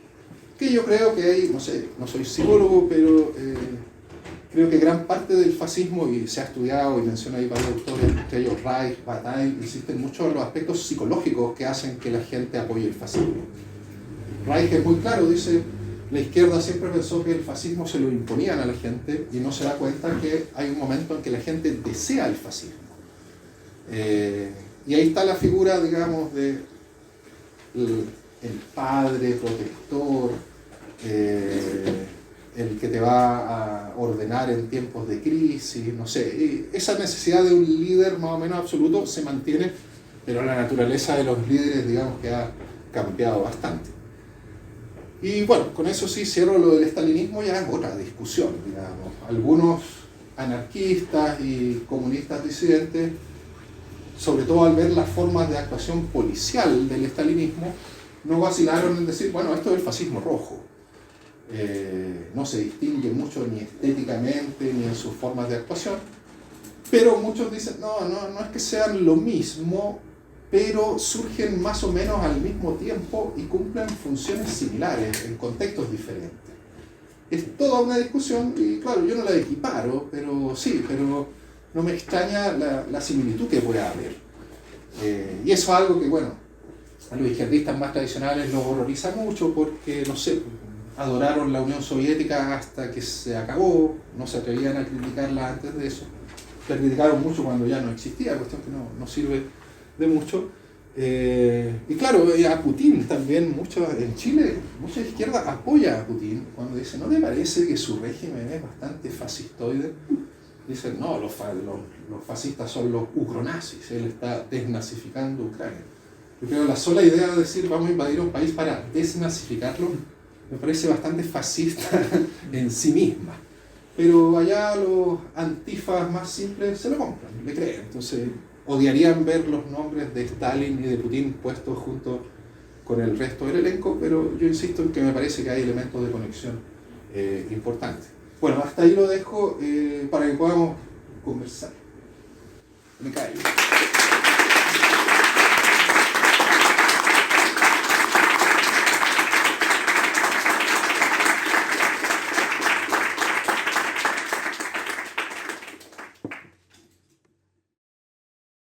que yo creo que hay, no sé, no soy psicólogo, pero creo que gran parte del fascismo, y se ha estudiado y menciona ahí varios autores, entre ellos Reich, Bataille, insisten mucho en los aspectos psicológicos que hacen que la gente apoye el fascismo. Reich es muy claro, dice, la izquierda siempre pensó que el fascismo se lo imponían a la gente y no se da cuenta que hay un momento en que la gente desea el fascismo. Y ahí está la figura, digamos, de el padre protector, el que te va a ordenar en tiempos de crisis, no sé. Y esa necesidad de un líder más o menos absoluto se mantiene, pero la naturaleza de los líderes, digamos, que ha cambiado bastante. Y bueno, con eso sí cierro lo del estalinismo, ya es otra discusión, digamos. Algunos anarquistas y comunistas disidentes, sobre todo al ver las formas de actuación policial del estalinismo, no vacilaron en decir, bueno, esto es el fascismo rojo. No se distingue mucho ni estéticamente ni en sus formas de actuación, pero muchos dicen, no es que sean lo mismo, pero surgen más o menos al mismo tiempo y cumplen funciones similares en contextos diferentes. Es toda una discusión y claro, yo no la equiparo, pero sí, pero no me extraña la similitud que pueda haber. Y eso es algo que, bueno, a los izquierdistas más tradicionales los horroriza mucho porque, no sé, adoraron la Unión Soviética hasta que se acabó, no se atrevían a criticarla antes de eso. La criticaron mucho cuando ya no existía, cuestión que no sirve de mucho. Y claro, a Putin también, en Chile, mucha izquierda apoya a Putin cuando dice, ¿no te parece que su régimen es bastante fascistoide? Dicen, no, los fascistas son los ucronazis, él está desnazificando Ucrania. Yo creo que la sola idea de decir vamos a invadir un país para desnazificarlo me parece bastante fascista en sí misma. Pero allá los antifas más simples se lo compran, le creen. Entonces odiarían ver los nombres de Stalin y de Putin puestos junto con el resto del elenco, pero yo insisto en que me parece que hay elementos de conexión importantes. Bueno, hasta ahí lo dejo para que podamos conversar. Me callo.